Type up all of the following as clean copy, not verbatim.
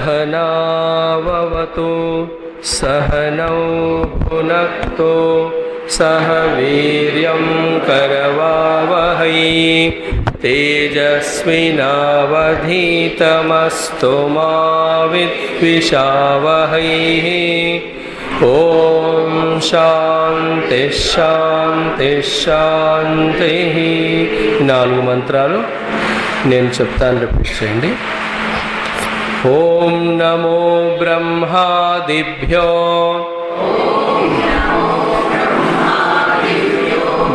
सहनाववतु सहनौ भुनक्तु सह वीर्यं करवावहै तेजस्विनावधीतमस्तु मा विद्विषावहै। ఓం శాంతి శాంతి శాంతి. 4 మంత్రాలు నేను చెప్తాను, రిపీట్ చేయండి. ఓం నమో బ్రహ్మాదిభ్యో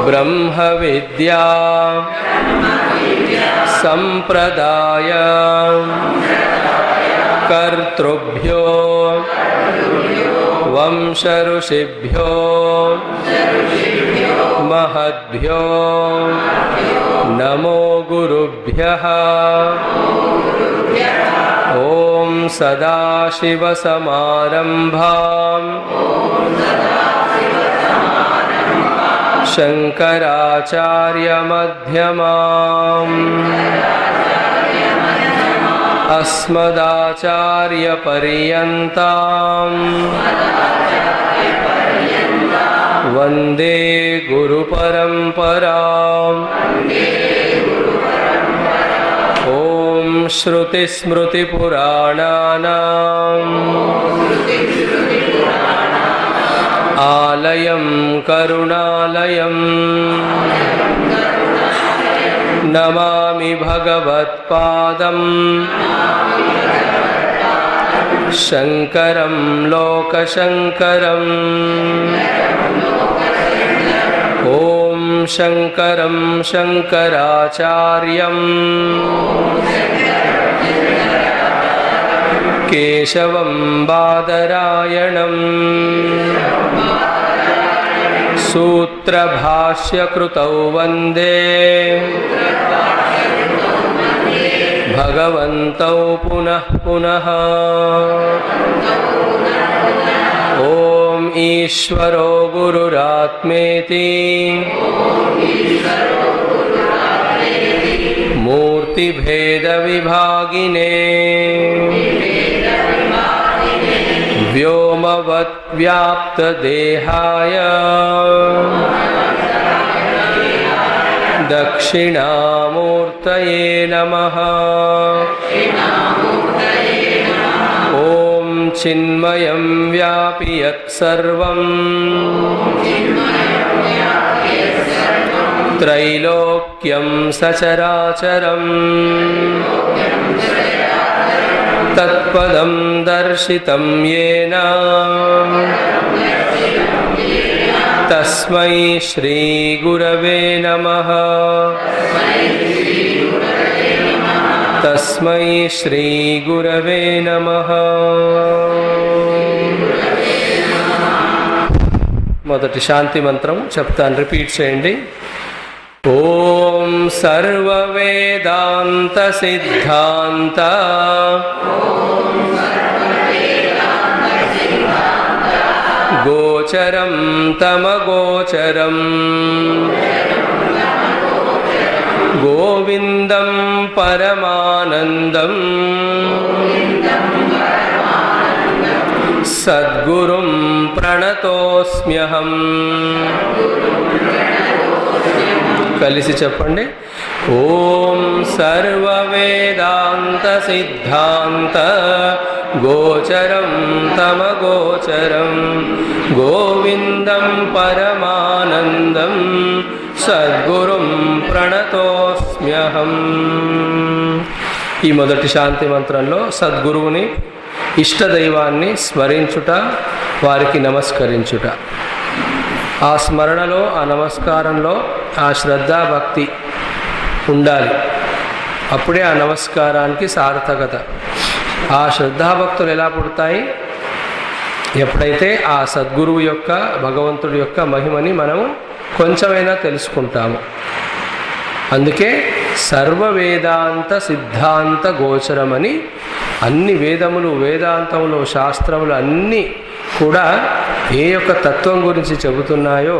బ్రహ్మ విద్యా సంప్రదాయ కర్తృభ్యో వంశ ఋషిభ్యో మహద్భ్యో నమో గురుభ్యః. ఓం సదాశివసమారంభాం శంకరాచార్యమధ్యమాం అస్మదాచార్యపర్యంతాం వందే గురుపరంపరాం. ఓం శ్రుతిస్మృతిపురాణానాం ఆలయం కరుణాలయం నమామి భగవత్పాదం శంకరం లోకశంకరం. ఓం శంకరం శంకరాచార్యం కేశవం బాదరాయణం సూత్రభాష్యకృతౌ వందే భగవంతౌ పునః పునః. ఓం ఈశ్వరో గురురాత్మేతి మూర్తిభేద విభాగినే వ్యోమవత్ వ్యాప్త దేహాయ దక్షిణామూర్తయే నమః. ఓం చిన్మయం వ్యాపి యత్సర్వం త్రైలోక్యం సచరాచరం తత్పదం దర్శితం యేన తస్మై శ్రీ గురవే నమః. తస్మై శ్రీ గురవే నమః. మొదటి శాంతి మంత్రం చెప్తాను, రిపీట్ చేయండి. ఓం సర్వవేదాంత సిద్ధాంత గోచరం తమగోచరం గోవిందం పరమానందం సద్గురుం ప్రణతోస్మ్యహం. కలిసి చెప్పండి. ఓం సర్వవేదాంత సిద్ధాంత గోచరం తమగోచరం గోవిందం పరమానందం సద్గురుం ప్రణతోస్మ్యహం. ఈ మొదటి శాంతి మంత్రంలో సద్గురువుని, ఇష్టదైవాన్ని స్మరించుట, వారికి నమస్కరించుట, ఆ స్మరణలో, ఆ నమస్కారంలో ఆ శ్రద్ధా భక్తి ఉండాలి. అప్పుడే ఆ నమస్కారానికి సార్థకత. ఆ శ్రద్ధాభక్తులు ఎలా పుడతాయి? ఎప్పుడైతే ఆ సద్గురువు యొక్క, భగవంతుడి యొక్క మహిమని మనం కొంచెమైనా తెలుసుకుంటాము. అందుకే సర్వవేదాంత సిద్ధాంత గోచరమని అన్ని వేదములు, వేదాంతములు, శాస్త్రములు అన్నీ కూడా ఏ యొక్క తత్వం గురించి చెబుతున్నాయో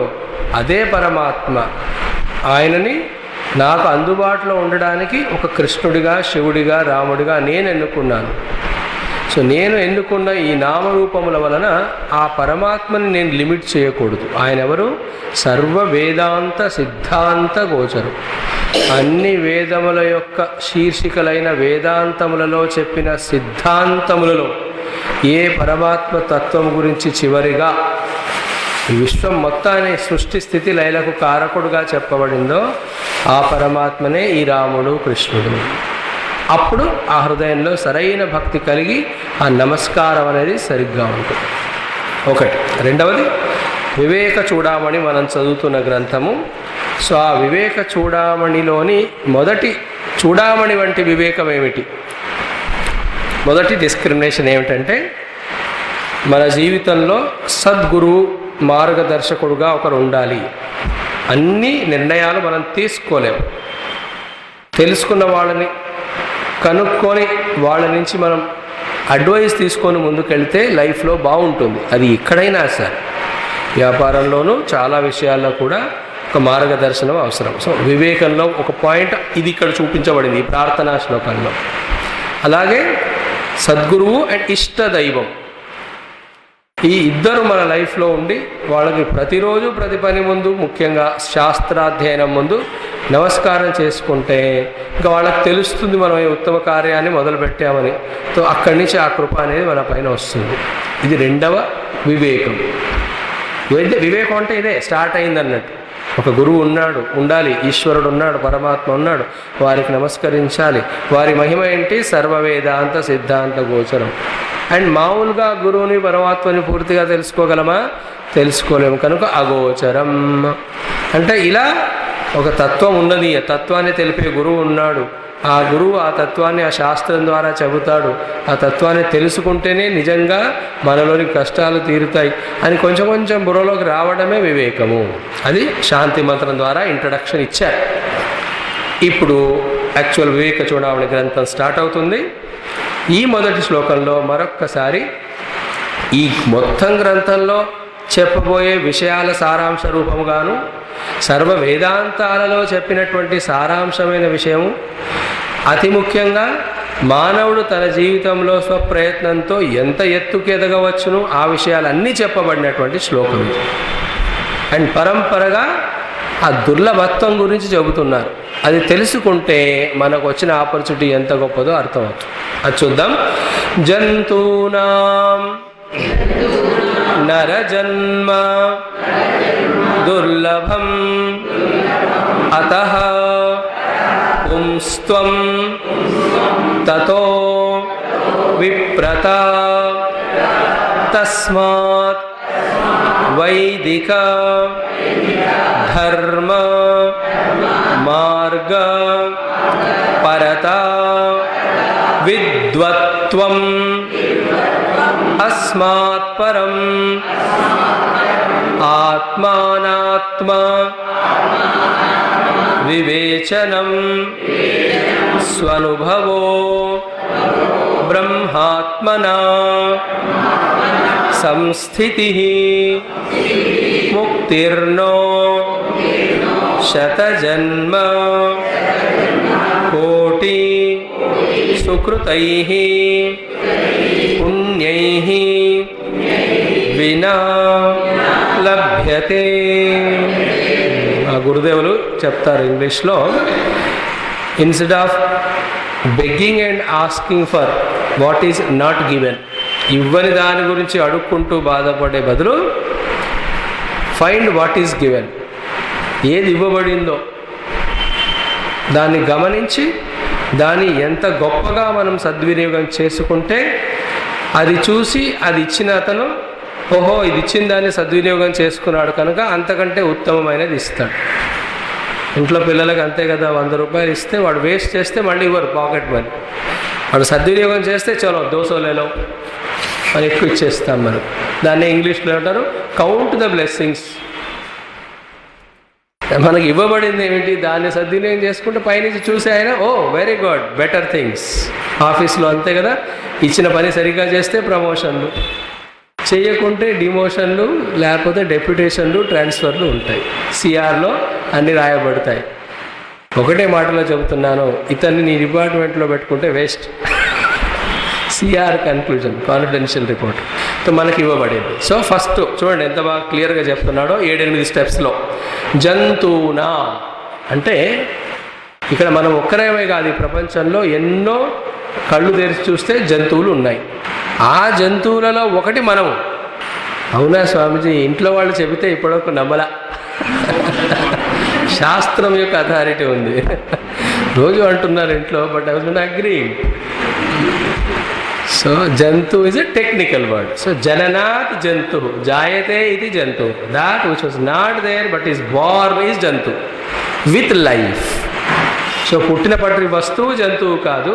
అదే పరమాత్మ. ఆయనని నాకు అందుబాటులో ఉండడానికి ఒక కృష్ణుడిగా, శివుడిగా, రాముడిగా నేను ఎన్నుకున్నాను. సో నేను ఎన్నుకున్న ఈ నామరూపముల వలన ఆ పరమాత్మని నేను లిమిట్ చేయకూడదు. ఆయన ఎవరు? సర్వ వేదాంత సిద్ధాంత గోచరు. అన్ని వేదముల యొక్క శీర్షికలైన వేదాంతములలో చెప్పిన సిద్ధాంతములలో ఏ పరమాత్మ తత్వం గురించి చివరిగా ఈ విశ్వం మొత్తాన్ని సృష్టి స్థితి లయలకు కారకుడుగా చెప్పబడిందో ఆ పరమాత్మనే ఈ రాముడు, కృష్ణుడు. అప్పుడు ఆ హృదయంలో సరైన భక్తి కలిగి ఆ నమస్కారం అనేది సరిగ్గా ఉంటుంది. ఒకటి. రెండవది వివేక చూడామణి మనం చదువుతున్న గ్రంథము. సో ఆ వివేక చూడామణిలోని మొదటి చూడామణి వంటి వివేకం ఏమిటి? మొదటి డిస్క్రిమినేషన్ ఏమిటంటే మన జీవితంలో సద్గురువు, మార్గదర్శకుడుగా ఒకరు ఉండాలి. అన్ని నిర్ణయాలు మనం తీసుకోలేము. తెలుసుకున్న వాళ్ళని కనుక్కొని వాళ్ళ నుంచి మనం అడ్వైస్ తీసుకొని ముందుకెళ్తే లైఫ్లో బాగుంటుంది. అది ఎక్కడైనా సరే, వ్యాపారంలోనూ చాలా విషయాల్లో కూడా ఒక మార్గదర్శనం అవసరం. సో వివేకంలో ఒక పాయింట్ ఇది ఇక్కడ చూపించబడింది ఈ ప్రార్థనా శ్లోకంలో. అలాగే సద్గురువు అండ్ ఇష్టదైవం, ఈ ఇద్దరు మన లైఫ్లో ఉండి వాళ్ళకి ప్రతిరోజు ప్రతి పని ముందు, ముఖ్యంగా శాస్త్రాధ్యయనం ముందు నమస్కారం చేసుకుంటే ఇంకా వాళ్ళకి తెలుస్తుంది మనం ఈ ఉత్తమ కార్యాన్ని మొదలుపెట్టామని. సో అక్కడి నుంచి ఆ కృప అనేది మన పైన వస్తుంది. ఇది రెండవ వివేకం. వివేకం అంటే ఇదే స్టార్ట్ అయింది అన్నట్టు. ఒక గురువు ఉన్నాడు, ఉండాలి, ఈశ్వరుడు ఉన్నాడు, పరమాత్మ ఉన్నాడు, వారికి నమస్కరించాలి. వారి మహిమ ఏంటి? సర్వవేదాంత సిద్ధాంత గోచరం. అండ్ మామూలుగా గురువుని, పరమాత్మని పూర్తిగా తెలుసుకోగలమా? తెలుసుకోలేము. కనుక అగోచరం అంటే ఇలా ఒక తత్వం ఉన్నది, ఆ తత్వాన్ని తెలిపే గురువు ఉన్నాడు. ఆ గురువు ఆ తత్వాన్ని ఆ శాస్త్రం ద్వారా చెబుతాడు. ఆ తత్వాన్ని తెలుసుకుంటేనే నిజంగా మనలోని కష్టాలు తీరుతాయి అని కొంచెం కొంచెం బుర్రలోకి రావడమే వివేకము. అది శాంతి మంత్రం ద్వారా ఇంట్రడక్షన్ ఇచ్చారు. ఇప్పుడు యాక్చువల్ వివేక చూడామణి గ్రంథం స్టార్ట్ అవుతుంది. ఈ మొదటి శ్లోకంలో మరొక్కసారి ఈ మొత్తం గ్రంథంలో చెప్పబోయే విషయాల సారాంశ రూపముగాను, సర్వ వేదాంతాలలో చెప్పినటువంటి సారాంశమైన విషయము, అతి ముఖ్యంగా మానవుడు తన జీవితంలో స్వప్రయత్నంతో ఎంత ఎత్తుకు ఎదగవచ్చును ఆ విషయాలన్నీ చెప్పబడినటువంటి శ్లోకం ఇది. అండ్ పరంపరగా ఆ దుర్లభత్వం గురించి చెబుతున్నారు. అది తెలుసుకుంటే మనకు వచ్చిన ఆపర్చునిటీ ఎంత గొప్పదో అర్థమవుతుంది. అది చూద్దాం. జంతూనాం నరజన్మ దుర్లభం అతః పుంస్త్వం తతో విప్రత తస్మాత్ వైదిక ధర్మ మార్గ పరత విద్వత్వం అస్మాత్ పరం ఆత్మానాత్మ వివేచనం స్వనుభవో బ్రహ్మాత్మనా సంస్థితి ముక్తిర్నో శతజన్మ కోటి సుకృతైః పుణ్యైః వినా లభ్యతే. ఆ గురుదేవులు చెప్తారు ఇంగ్లీష్లో, instead of begging and asking for what is not given, ఇవ్వని దాని గురించి అడుక్కుంటూ బాధపడే బదులు ఫైండ్ వాట్ ఈజ్ గివెన్, ఏది ఇవ్వబడిందో దాన్ని గమనించి దాన్ని ఎంత గొప్పగా మనం సద్వినియోగం చేసుకుంటే అది చూసి అది ఇచ్చిన అతను ఓహో ఇది ఇచ్చిన దాన్ని సద్వినియోగం చేసుకున్నాడు కనుక అంతకంటే ఉత్తమమైనది ఇస్తాడు. ఇంట్లో పిల్లలకి అంతే కదా, 100 రూపాయలు ఇస్తే వాడు వేస్ట్ చేస్తే మళ్ళీ ఇవ్వరు పాకెట్ మనీ. వాడు సద్వినియోగం చేస్తే చలో 200 లేలో అని ఎక్కువ ఇచ్చేస్తాం మనం. దాన్ని ఇంగ్లీష్లో అంటారు కౌంట్ ద బ్లెస్సింగ్స్. మనకి ఇవ్వబడింది ఏమిటి, దాన్ని సద్వినియోగం చేసుకుంటే పైనుంచి చూసి ఆయన ఓ వెరీ గుడ్ బెటర్ థింగ్స్. ఆఫీస్లో అంతే కదా, ఇచ్చిన పని సరిగ్గా చేస్తే ప్రమోషన్లు, చేయకుంటే డిమోషన్లు, లేకపోతే డెప్యుటేషన్లు, ట్రాన్స్ఫర్లు ఉంటాయి. సిఆర్లో అన్నీ రాయబడతాయి. ఒకటే మాటలో చెబుతున్నాను, ఇతన్ని నీ డిపార్ట్మెంట్లో పెట్టుకుంటే waste. CR conclusion, confidential report తో మనకి ఇవ్వబడింది. సో ఫస్ట్ చూడండి ఎంత బాగా క్లియర్గా చెప్తున్నాడో 7-8 స్టెప్స్లో. జంతువునా అంటే ఇక్కడ మనం ఒక్కరేమే కాదు, ఈ ప్రపంచంలో ఎన్నో కళ్ళు తెరిచి చూస్తే జంతువులు ఉన్నాయి. ఆ జంతువులలో ఒకటి మనము. అవునా స్వామీజీ, ఇంట్లో వాళ్ళు చెబితే ఇప్పటివరకు నమ్మలా. శాస్త్రం యొక్క అథారిటీ ఉంది. రోజు అంటున్నారు ఇంట్లో, but I was not agreeing. So జంతు is a technical word. So జననాత్ జంతు, జాయతే ఇది జంతు, that which was not there but is born is జంతు విత్ లైఫ్. సో పుట్టిన పట్టిన వస్తువు జంతువు కాదు,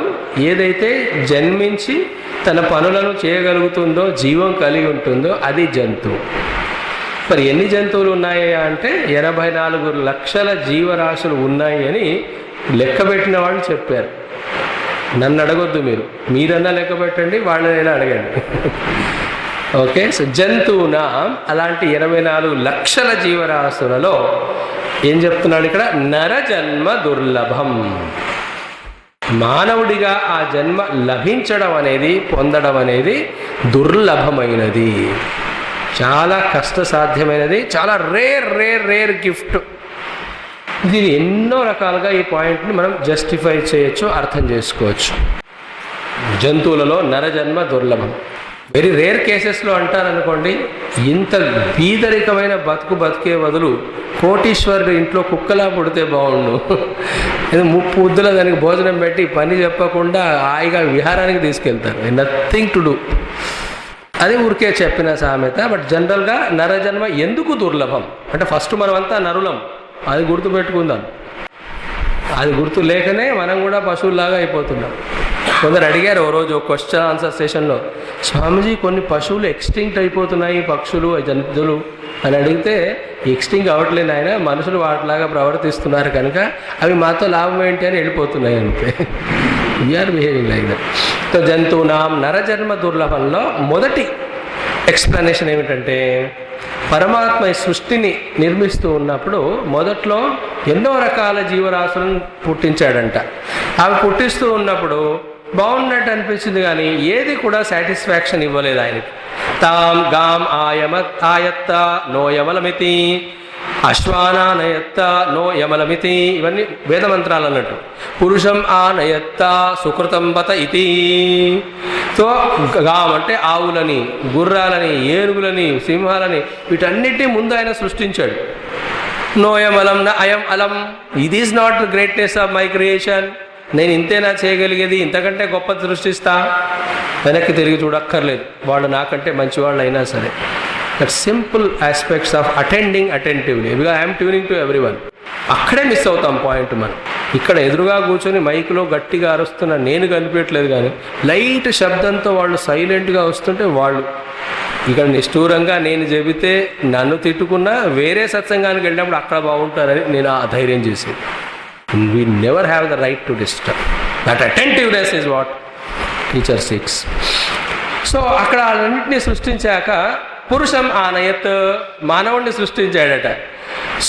ఏదైతే జన్మించి తన పనులను చేయగలుగుతుందో, జీవం కలిగి ఉంటుందో అది జంతువు. మరి ఎన్ని జంతువులు ఉన్నాయి అంటే 84 లక్షల జీవరాశులు ఉన్నాయి అని లెక్క పెట్టిన వాళ్ళు చెప్పారు. నన్ను అడగొద్దు, మీరన్నా లెక్క పెట్టండి, వాళ్ళనైనా అడగండి. ఓకే, సో జంతువునా అలాంటి 84 లక్షల జీవరాశులలో ఏం చెప్తున్నాడు ఇక్కడ, నరజన్మ దుర్లభం. మానవుడిగా ఆ జన్మ లభించడం అనేది, పొందడం అనేది దుర్లభమైనది, చాలా కష్టసాధ్యమైనది, చాలా రేర్ గిఫ్ట్. దీని ఎన్నో రకాలుగా ఈ పాయింట్ని మనం జస్టిఫై చేయొచ్చు, అర్థం చేసుకోవచ్చు. జంతువులలో నరజన్మ దుర్లభం. వెరీ రేర్ కేసెస్లో అంటారనుకోండి, ఇంత బీదరికమైన బతికే బదులు కోటీశ్వరుడు ఇంట్లో కుక్కలా పుడితే బాగుండు, ఏదో 30 ఉద్దుల దానికి భోజనం పెట్టి పని చెప్పకుండా హాయిగా విహారానికి తీసుకెళ్తారు. Nothing to do. అది ఊరికే చెప్పిన సామెత. బట్ జనరల్గా నరజన్మ ఎందుకు దుర్లభం అంటే, ఫస్ట్ మనమంతా నరులం, అది గుర్తుపెట్టుకుందాం. అది గుర్తు లేకనే మనం కూడా పశువుల్లాగా అయిపోతున్నాం. కొందరు అడిగారు ఓ రోజు క్వశ్చన్ ఆన్సర్ సెషన్లో, స్వామీజీ కొన్ని పశువులు ఎక్స్టింక్ట్ అయిపోతున్నాయి, పక్షులు జంతువులు అని అడిగితే, ఎక్స్టింక్ట్ అవ్వట్లేదు ఆయన, మనుషులు వాటిలాగా ప్రవర్తిస్తున్నారు కనుక అవి మాతో లాభం ఏంటి అని వెళ్ళిపోతున్నాయి అంతే. We are behaving like that. So జంతువునాం నరజన్మ దుర్లభంలో మొదటి ఎక్స్ప్లెనేషన్ ఏమిటంటే, పరమాత్మ ఈ సృష్టిని నిర్మిస్తూ ఉన్నప్పుడు మొదట్లో ఎన్నో రకాల జీవరాశులను పుట్టించాడంట. అవి పుట్టిస్తూ ఉన్నప్పుడు బాగున్నట్టు అనిపించింది, కానీ ఏది కూడా సాటిస్ఫాక్షన్ ఇవ్వలేదు ఆయనకి. తాం గాం ఆయత్త నో యమలమితి, అశ్వానానయత్త నో యమలమితి, ఇవన్నీ వేదమంత్రాలు అన్నట్టు. పురుషం ఆనయత్త సుకృతం బత ఇతి. సో గాం అంటే ఆవులని, గుర్రాలని, ఏనుగులని, సింహాలని, వీటన్నిటి ముందు ఆయన సృష్టించాడు. నోయమలం న అయం అలం, ఇది is not the greatness of my creation, నేను ఇంతేనా చేయగలిగేది, ఇంతకంటే గొప్ప సృష్టిస్తా. వెనక్కి తిరిగి చూడక్కర్లేదు, వాళ్ళు నాకంటే మంచివాళ్ళు అయినా సరే. That simple aspects of attentively, because I'm tuning to every one. అక్కడే మిస్ అవుతాం పాయింట్ మనం. ఇక్కడ ఎదురుగా కూర్చొని మైకులో గట్టిగా అరుస్తున్న నేను కనిపించట్లేదు, కానీ లైట్ శబ్దంతో వాళ్ళు సైలెంట్గా వస్తుంటే వాళ్ళు ఇక్కడ నిష్ఠూరంగా నేను చెబితే నన్ను తిట్టుకున్నా వేరే సత్సంగానికి వెళ్ళినప్పుడు అక్కడ బాగుంటారని నేను ఆ ధైర్యం చేసేది. We never have the right to disturb. That attentiveness is what teacher six. So అక్కడ అన్నింటినీ సృష్టించాక పురుషం ఆనయత్, మానవుడిని సృష్టించాడట.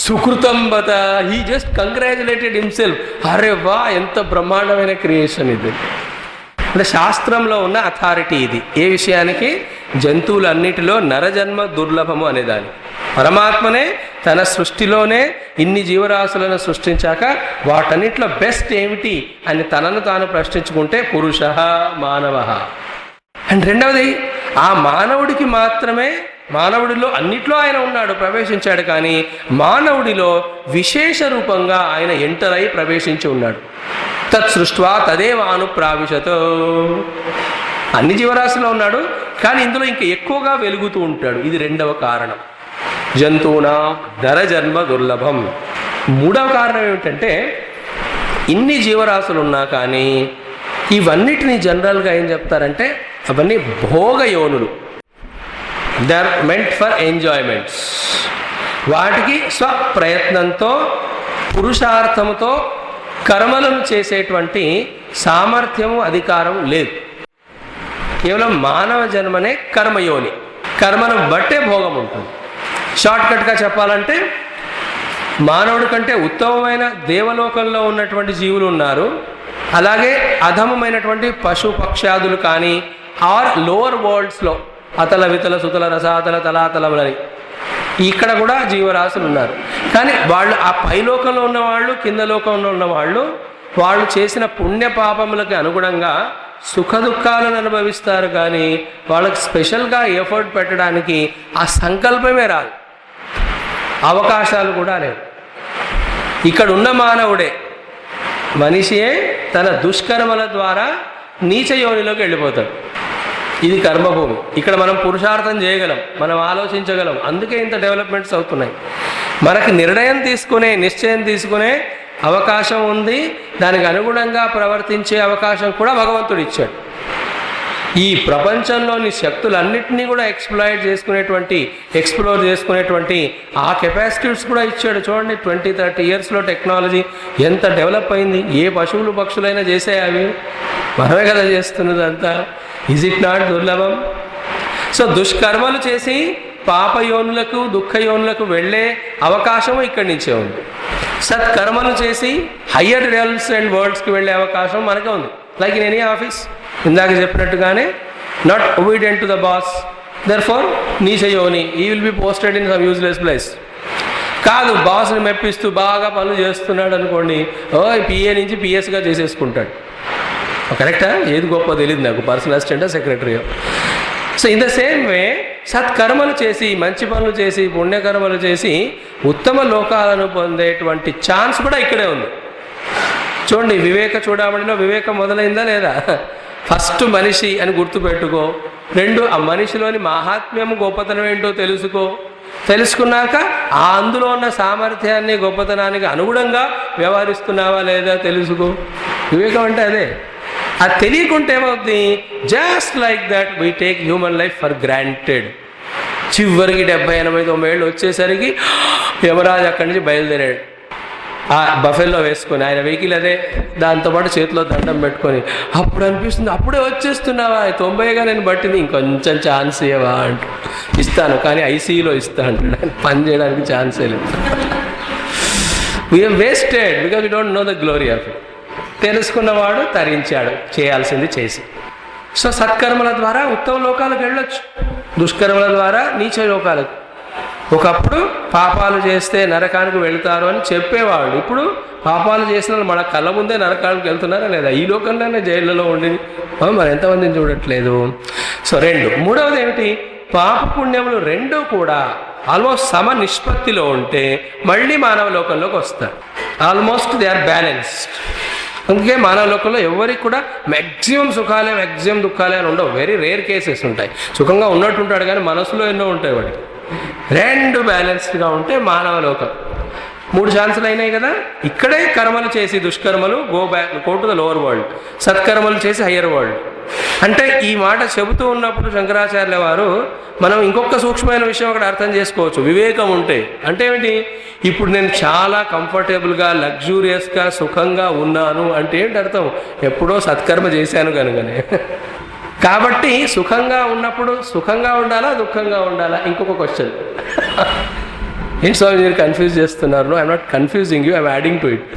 సుకృతం బత, హీ జస్ట్ కంగ్రాచులేటెడ్ హిమ్సెల్ఫ్. అరే వా, ఎంత బ్రహ్మాండమైన క్రియేషన్ ఇది. అంటే శాస్త్రంలో ఉన్న అథారిటీ ఇది. ఏ విషయానికి? జంతువులన్నిటిలో నరజన్మ దుర్లభము అనేదాన్ని. పరమాత్మనే తన సృష్టిలోనే ఇన్ని జీవరాశులను సృష్టించాక వాటన్నిటిలో బెస్ట్ ఏమిటి అని తనను తాను ప్రశ్నించుకుంటే పురుష మానవ. అండ్ రెండవది, ఆ మానవుడికి మాత్రమే, మానవుడిలో అన్నిట్లో ఆయన ఉన్నాడు, ప్రవేశించాడు, కానీ మానవుడిలో విశేష రూపంగా ఆయన ఎంటర్ అయి ప్రవేశించి ఉన్నాడు. తత్ సృష్ట్వా తదేవాను ప్రావిశత్. అన్ని జీవరాశిలో ఉన్నాడు, కానీ ఇందులో ఇంకా ఎక్కువగా వెలుగుతూ ఉంటాడు. ఇది రెండవ కారణం. జంతువునా నరజన్మ దుర్లభం. మూడవ కారణం ఏమిటంటే, ఇన్ని జీవరాశులు ఉన్నా కానీ ఇవన్నిటినీ జనరల్గా ఏం చెప్తారంటే అవన్నీ భోగయోనులు. They are meant for enjoyments. వాటికి స్వప్రయత్నంతో పురుషార్థముతో కర్మలను చేసేటువంటి సామర్థ్యము అధికారం లేదు. కేవలం మానవ జన్మనే కర్మయోని, కర్మను బట్టే భోగం ఉంటుంది. షార్ట్కట్గా చెప్పాలంటే మానవుడి కంటే ఉత్తమమైన దేవలోకంలో ఉన్నటువంటి జీవులు ఉన్నారు, అలాగే అధమమైనటువంటి పశు పక్ష్యాదులు కానీ ఆర్ లోవర్ వరల్డ్స్లో అతల వితల సుతల రసాతల తలాతలములని ఇక్కడ కూడా జీవరాశులు ఉన్నారు. కానీ వాళ్ళు ఆ పైలోకంలో ఉన్నవాళ్ళు, కింద లోకంలో ఉన్నవాళ్ళు వాళ్ళు చేసిన పుణ్య పాపములకి అనుగుణంగా సుఖ దుఃఖాలను అనుభవిస్తారు. కానీ వాళ్ళకి స్పెషల్గా ఎఫర్ట్ పెట్టడానికి ఆ సంకల్పమే రాదు, అవకాశాలు కూడా లేవు. ఇక్కడ ఉన్న మానవుడే, మనిషియే తన దుష్కర్మల ద్వారా నీచ యోనిలోకి వెళ్ళిపోతాడు. ఇది కర్మభూమి. ఇక్కడ మనం పురుషార్థం చేయగలం, మనం ఆలోచించగలం. అందుకే ఇంత డెవలప్మెంట్స్ అవుతున్నాయి. మనకి నిర్ణయం తీసుకునే, నిశ్చయం తీసుకునే అవకాశం ఉంది. దానికి అనుగుణంగా ప్రవర్తించే అవకాశం కూడా భగవంతుడు ఇచ్చాడు. ఈ ప్రపంచంలోని శక్తులన్నింటినీ కూడా ఎక్స్ప్లోర్ చేసుకునేటువంటి ఆ కెపాసిటీస్ కూడా ఇచ్చాడు. చూడండి, 20-30 ఇయర్స్లో టెక్నాలజీ ఎంత డెవలప్ అయింది. ఏ పశువులు పక్షులైనా చేసే అవి మనమే కదా చేస్తున్నది అంతా. ఈజ్ ఇట్ నాట్ దుర్లభం? సో దుష్కర్మలు చేసి పాపయోనులకు దుఃఖయోనులకు వెళ్ళే అవకాశం ఇక్కడి నుంచే ఉంది. సత్కర్మలు చేసి హయ్యర్ లెవెల్స్ అండ్ వరల్డ్స్కి వెళ్ళే అవకాశం మనకే ఉంది. లైక్ ఇన్ ఎనీ ఆఫీస్, ఇందాక చెప్పినట్టుగానే not obedient to the boss, therefore నీచ యోని, ఈ will be posted in some useless place. కాదు, బాస్ని మెప్పిస్తూ బాగా పనులు చేస్తున్నాడు అనుకోండి, పిఏ నుంచి పిఎస్గా చేసేసుకుంటాడు. కరెక్టా? ఏది గొప్ప తెలియదు నాకు, పర్సనల్ అసిస్టెంటా secretary. So in the same way సత్కర్మలు చేసి, మంచి పనులు చేసి, పుణ్యకర్మలు చేసి ఉత్తమ లోకాలను పొందేటువంటి ఛాన్స్ కూడా ఇక్కడే ఉంది. చూడండి, వివేక చూడమణిలో వివేకం మొదలైందా లేదా? ఫస్ట్ మనిషి అని గుర్తుపెట్టుకో. 2 ఆ మనిషిలోని మహాత్మ్యము గొప్పతనం ఏంటో తెలుసుకో. తెలుసుకున్నాక ఆ అందులో ఉన్న సామర్థ్యాన్ని గొప్పతనానికి అనుగుణంగా వ్యవహరిస్తున్నావా లేదా తెలుసుకో. వివేకం అంటే అదే. అది తెలియకుంటే ఏమవుతుంది? Just like that we take human life for granted. చివరికి 70-80-90 ఏళ్ళు వచ్చేసరికి యమరాజు అక్కడి నుంచి బయలుదేరాడు ఆ బఫెల్లో వేసుకొని, ఆయన వెహికల్ అదే, దాంతోపాటు చేతిలో దండం పెట్టుకొని. అప్పుడు అనిపిస్తుంది, అప్పుడే వచ్చేస్తున్నావా, 90గా నేను బట్టింది, ఇంకొంచెం ఛాన్స్ ఇవ్వవా అంటూ. ఇస్తాను, కానీ ఐసీయూలో ఇస్తా అంటాడు. ఆయన పని చేయడానికి ఛాన్సే లేదు. We have wasted because we don't know the glory of it. తెలుసుకున్నవాడు తరించాడు, చేయాల్సింది చేసి. సో సత్కర్మల ద్వారా ఉత్తమ లోకాలకు వెళ్ళొచ్చు, దుష్కర్మల ద్వారా నీచ లోకాలకు. ఒకప్పుడు పాపాలు చేస్తే నరకానికి వెళ్తారు అని చెప్పేవాళ్ళు. ఇప్పుడు పాపాలు చేసిన మన కళ్ళ ముందే నరకానికి వెళ్తున్నారా లేదా? ఈ లోకంలోనే జైళ్ళలో ఉండి మరి ఎంతమందిని చూడట్లేదు. సో 2. మూడవది ఏమిటి? పాప పుణ్యములు 2 కూడా ఆల్మోస్ట్ సమ నిష్పత్తిలో ఉంటే మళ్ళీ మానవ లోకంలోకి వస్తారు. Almost they are balanced. అందుకే మానవ లోకంలో ఎవరికి కూడా మ్యాక్సిమం సుఖాలే మ్యాక్సిమం దుఃఖాలే అని ఉండవు. వెరీ రేర్ కేసెస్ ఉంటాయి. సుఖంగా ఉన్నట్టు ఉంటాడు కానీ మనసులో ఎన్నో ఉంటాయి వాడికి. 2 బ్యాలెన్స్డ్గా ఉంటే మానవ లోకం. 3 ఛాన్సులు అయినాయి కదా. ఇక్కడే కర్మలు చేసి దుష్కర్మలు go to the lower world, సత్కర్మలు చేసి హయ్యర్ వరల్డ్. అంటే ఈ మాట చెబుతూ ఉన్నప్పుడు శంకరాచార్యుల వారు మనం ఇంకొక సూక్ష్మమైన విషయం అక్కడ అర్థం చేసుకోవచ్చు. వివేకం ఉంటే అంటే ఏమిటి? ఇప్పుడు నేను చాలా కంఫర్టబుల్గా, లగ్జూరియస్గా, సుఖంగా ఉన్నాను అంటే ఏంటి అర్థం? ఎప్పుడో సత్కర్మ చేశాను కనుకనే. కాబట్టి సుఖంగా ఉన్నప్పుడు సుఖంగా ఉండాలా, దుఃఖంగా ఉండాలా? ఇంకొక క్వశ్చన్. ఏంటి స్వామి మీరు కన్ఫ్యూజ్ చేస్తున్నారు? No, I'm not confusing you, I'm adding to it.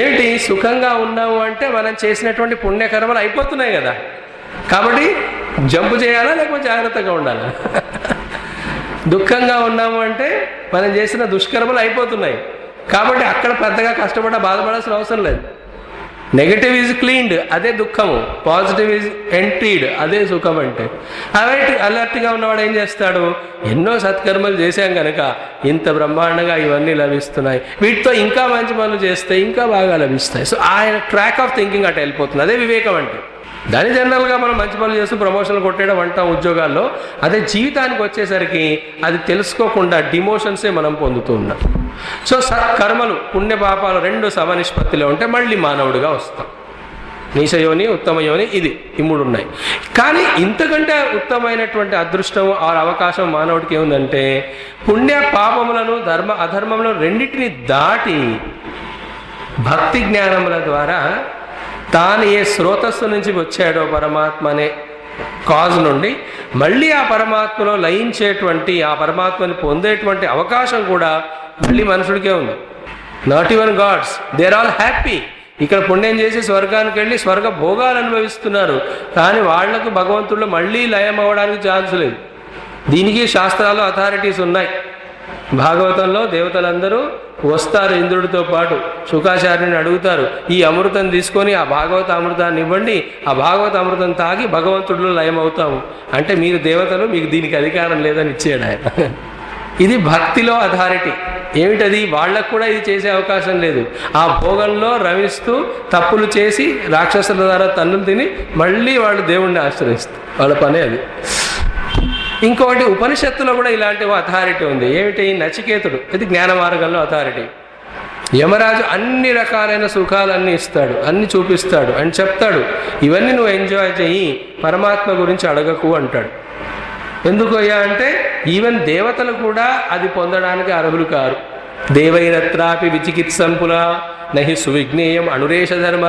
ఏంటి సుఖంగా ఉన్నాము అంటే మనం చేసినటువంటి పుణ్యకర్మలు అయిపోతున్నాయి కదా. కాబట్టి జంపు చేయాలా లేకపోతే జాగ్రత్తగా ఉండాలా? దుఃఖంగా ఉన్నాము అంటే మనం చేసిన దుష్కర్మలు అయిపోతున్నాయి. కాబట్టి అక్కడ పెద్దగా కష్టపడ బాధపడాల్సిన అవసరం లేదు. నెగటివ్ ఈజ్ క్లీన్డ్, అదే దుఃఖము. పాజిటివ్ ఈజ్ ఎంటీడ్, అదే సుఖం. అంటే అలర్ట్గా ఉన్నవాడు ఏం చేస్తాడు? ఎన్నో సత్కర్మలు చేశాం కనుక ఇంత బ్రహ్మాండంగా ఇవన్నీ లభిస్తున్నాయి, వీటితో ఇంకా మంచి పనులు చేస్తే ఇంకా బాగా లభిస్తాయి. సో ఆయన ట్రాక్ ఆఫ్ థింకింగ్ అటు వెళ్ళిపోతుంది. అదే వివేకం అంటే. దాని జనరల్గా మనం మంచి పనులు చేస్తూ ప్రమోషన్లు కొట్టేయడం అంటాం ఉద్యోగాల్లో. అదే జీవితానికి వచ్చేసరికి అది తెలుసుకోకుండా డిమోషన్సే మనం పొందుతూ ఉన్నాం. సో సత్కర్మలు పుణ్య పాపాలు 2 సమనిష్పత్తిలో ఉంటే మళ్ళీ మానవుడిగా వస్తాం. నీచయోని, ఉత్తమయోని, ఇది ఈ 3 ఉన్నాయి. కానీ ఇంతకంటే ఉత్తమమైనటువంటి అదృష్టం ఆ అవకాశం మానవుడికి ఏముందంటే పుణ్య పాపములను ధర్మ అధర్మములను రెండింటిని దాటి భక్తి జ్ఞానముల ద్వారా తాను ఏ స్రోతస్సు నుంచి వచ్చాడో పరమాత్మ అనే కాజ్ నుండి మళ్ళీ ఆ పరమాత్మలో లయించేటువంటి ఆ పరమాత్మని పొందేటువంటి అవకాశం కూడా మళ్ళీ మనుషుడికే ఉంది. Not even gods, they are all happy. ఇక్కడ పుణ్యం చేసి స్వర్గానికి వెళ్ళి స్వర్గ భోగాలు అనుభవిస్తున్నారు. కానీ వాళ్లకు భగవంతుళ్ళు మళ్ళీ లయం అవ్వడానికి ఛాన్స్ లేదు. దీనికి శాస్త్రాలు అథారిటీస్ ఉన్నాయి. భాగవతంలో దేవతలందరూ వస్తారు ఇంద్రుడితో పాటు. శుకాచార్యుని అడుగుతారు, ఈ అమృతం తీసుకొని ఆ భాగవత అమృతాన్ని ఇవ్వండి, ఆ భాగవత అమృతం తాగి భగవంతుడిలో లయం అవుతాము అంటే మీరు దేవతలు, మీకు దీనికి అధికారం లేదని ఇచ్చాడు ఆయన. ఇది భక్తిలో అథారిటీ. ఏమిటది? వాళ్ళకు కూడా ఇది చేసే అవకాశం లేదు. ఆ భోగంలో రమిస్తూ తప్పులు చేసి రాక్షసుల ద్వారా తన్నులు తిని మళ్ళీ వాళ్ళు దేవుణ్ణి ఆశ్రయిస్తారు. వాళ్ళ పనే అది. ఇంకొకటి ఉపనిషత్తులో కూడా ఇలాంటి అథారిటీ ఉంది. ఏమిటి? నచికేతుడు, ఇది జ్ఞాన మార్గంలో అథారిటీ. యమరాజు అన్ని రకాలైన సుఖాలన్నీ ఇస్తాడు, అన్ని చూపిస్తాడు అని చెప్తాడు, ఇవన్నీ నువ్వు ఎంజాయ్ చెయ్యి, పరమాత్మ గురించి అడగకు అంటాడు. ఎందుకు అయ్యా అంటే ఈవెన్ దేవతలు కూడా అది పొందడానికి అర్హులు కారు. దేవైరత్రాపి విచికిత్సంపుల నహి సువిజ్ఞేయం అనురేష ధర్మ,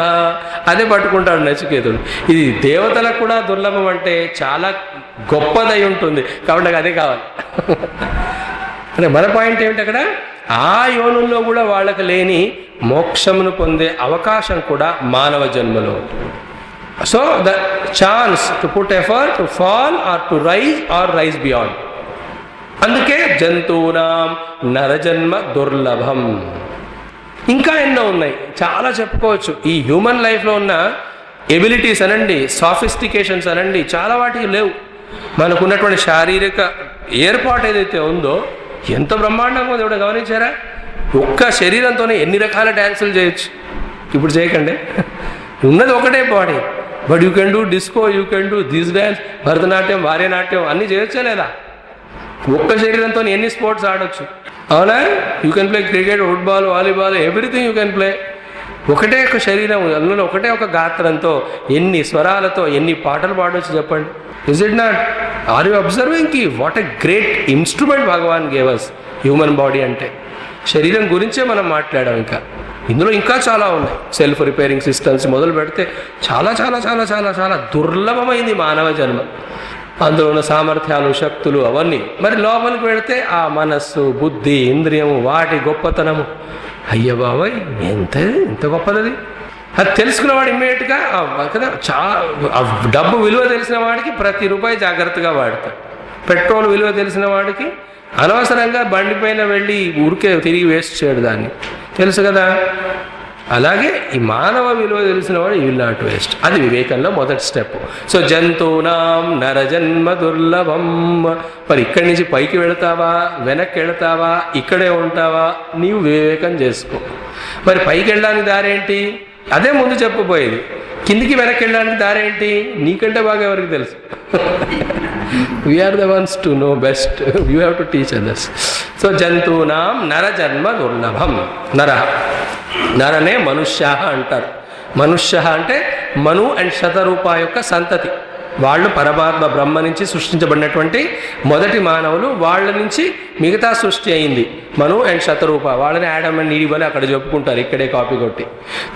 అదే పట్టుకుంటాడు నచికేతుడు. ఇది దేవతలకు కూడా దుర్లభం అంటే చాలా గొప్పదై ఉంటుంది, కాబట్టి నాకు అదే కావాలి. అంటే మన పాయింట్ ఏమిటి అక్కడ? ఆ యోనుల్లో కూడా వాళ్ళకి లేని మోక్షమును పొందే అవకాశం కూడా మానవ జన్మలో ఉంటుంది. So the chance to put effort to fall or to rise or rise beyond. అందుకే జంతువునాం నరజన్మ దుర్లభం. ఇంకా ఎన్నో ఉన్నాయి, చాలా చెప్పుకోవచ్చు. ఈ హ్యూమన్ లైఫ్లో ఉన్న ఎబిలిటీస్ అనండి, సాఫిస్టికేషన్స్ అనండి, చాలా వాటికి లేవు. మనకున్నటువంటి శారీరక ఏర్పాటు ఏదైతే ఉందో ఎంత బ్రహ్మాండంగా ఉంది. ఎవడ గమనించారా? ఒక్క శరీరంతోనే ఎన్ని రకాల డ్యాన్సులు చేయొచ్చు. ఇప్పుడు చేయకండి, ఉన్నది ఒకటే body, but you can do disco, you can do this dance, Bharatanatyam, భార్యనాట్యం అన్నీ చేయొచ్చా లేదా? ఒక్క శరీరంతో ఎన్ని స్పోర్ట్స్ ఆడొచ్చు, అవునా? You can play cricket, football, volleyball, everything you can play. ఒకటే ఒక శరీరం, అందులో ఒకటే ఒక గాత్రంతో ఎన్ని స్వరాలతో ఎన్ని పాటలు పాడవచ్చు చెప్పండి. Is it not? Are you observing కి what a great instrument Bhagavan gave us human body అంటే? శరీరం గురించే మనం మాట్లాడాం. ఇంకా ఇందులో ఇంకా చాలా ఉన్నాయి. సెల్ఫ్ రిపేరింగ్ సిస్టమ్స్ మొదలు పెడితే చాలా చాలా చాలా చాలా చాలా దుర్లభమైంది మానవ జన్మ. అందులో ఉన్న సామర్థ్యాలు, శక్తులు అవన్నీ. మరి లోపలికి పెడితే ఆ మనస్సు, బుద్ధి, ఇంద్రియము, వాటి గొప్పతనము, అయ్య బాబాయ్ ఎంత గొప్పది. అది తెలుసుకున్నవాడు ఇమ్మీడియట్గా కదా, డబ్బు విలువ తెలిసిన వాడికి ప్రతి రూపాయి జాగ్రత్తగా వాడతాడు. పెట్రోల్ విలువ తెలిసిన వాడికి అనవసరంగా బండి పైన వెళ్ళి ఊరికే తిరిగి వేస్ట్ చేయడు, దాన్ని తెలుసు కదా. అలాగే ఈ మానవ విలువ తెలిసిన వాడు విల్ నాట్ వేస్ట్. అది వివేకంలో మొదటి స్టెప్. సో జంతువునాం నరజన్మ దుర్లభం. మరి ఇక్కడి నుంచి పైకి వెళతావా, వెనక్కి వెళతావా, ఇక్కడే ఉంటావా, నీవు వివేకం చేసుకో. మరి పైకి వెళ్ళడానికి దారేంటి? అదే ముందు చెప్పబోయేది. కిందికి వెనక్కి వెళ్ళడానికి దారేంటి? నీకంటే బాగా ఎవరికి తెలుసు. We are the ones to know best, you have to teach others. So జంతువునాం నరజన్మ దుర్లభం. నరనే మనుష్య అంటారు. మనుష్య అంటే మను అండ్ శతరూప యొక్క సంతతి. వాళ్ళు పరమాత్మ బ్రహ్మ నుంచి సృష్టించబడినటువంటి మొదటి మానవులు. వాళ్ళ నుంచి మిగతా సృష్టి అయింది మను అండ్ శతరూప. వాళ్ళని యాడమ్ అండ్ ఈవ్ అని అక్కడ చెప్పుకుంటారు, ఇక్కడే కాపీ కొట్టి.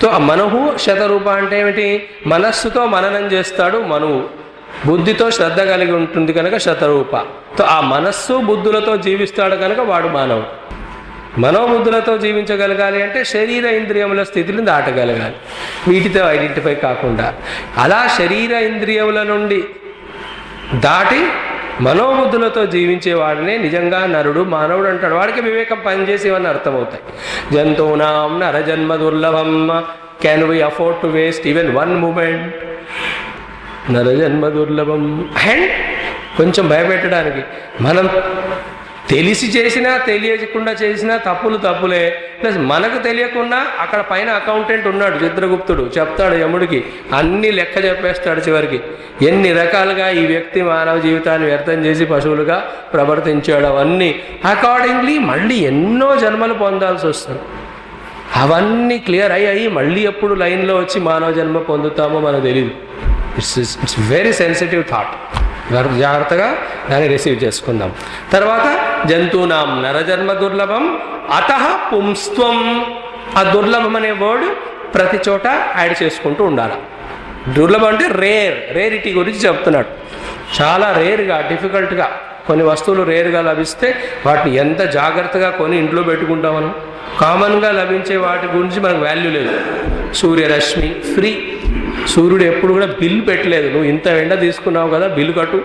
సో ఆ మనువు శతరూప అంటే ఏమిటి? మనస్సుతో మననం చేస్తాడు మనువు, బుద్ధితో శ్రద్ధ కలిగి ఉంటుంది కనుక శతరూప. సో ఆ మనస్సు బుద్ధులతో జీవిస్తాడు కనుక వాడు మానవుడు. మనోబుద్ధులతో జీవించగలగాలి అంటే శరీర ఇంద్రియముల స్థితిని దాటగలగాలి, వీటితో ఐడెంటిఫై కాకుండా. అలా శరీర ఇంద్రియముల నుండి దాటి మనోబుద్ధులతో జీవించేవాడినే నిజంగా నరుడు, మానవుడు అంటాడు. వాడికి వివేకం పనిచేసి ఇవన్నీ అర్థమవుతాయి. జంతువునాం నరజన్మ దుర్లభం. Can we afford to waste even one moment? నరజన్మ దుర్లభం. అండ్ కొంచెం భయపెట్టడానికి, మనం తెలిసి చేసినా తెలియకుండా చేసినా తప్పులే. ప్లస్ మనకు తెలియకుండా అక్కడ పైన అకౌంటెంట్ ఉన్నాడు చిత్రగుప్తుడు, చెప్తాడు యముడికి, అన్ని లెక్క చెప్పేస్తాడు చివరికి. ఎన్ని రకాలుగా ఈ వ్యక్తి మానవ జీవితాన్ని వ్యర్థం చేసి పశువులుగా ప్రవర్తించాడు, అవన్నీ అకార్డింగ్లీ మళ్ళీ ఎన్నో జన్మలు పొందాల్సి వస్తుంది. అవన్నీ క్లియర్ అయ్యి మళ్ళీ ఎప్పుడు లైన్లో వచ్చి మానవ జన్మ పొందుతామో మనకు తెలియదు. It's very sensitive thought. జాగ్రత్తగా దాన్ని రిసీవ్ చేసుకుందాం. తర్వాత జంతువునాం నరజన్మ దుర్లభం అతః పుంస్త్వం. ఆ దుర్లభం అనే వర్డ్ ప్రతి చోట యాడ్ చేసుకుంటూ ఉండాలి. దుర్లభం అంటే రేరిటీ గురించి చెప్తున్నాడు. చాలా రేర్గా, డిఫికల్ట్గా కొన్ని వస్తువులు రేర్గా లభిస్తే వాటిని ఎంత జాగ్రత్తగా కొని ఇంట్లో పెట్టుకుంటాం మనం. కామన్గా లభించే వాటి గురించి మనకు వాల్యూ లేదు. సూర్యరశ్మి ఫ్రీ. సూర్యుడు ఎప్పుడు కూడా బిల్లు పెట్టలేదు, నువ్వు ఇంత ఎండ తీసుకున్నావు కదా బిల్లు కట్టు,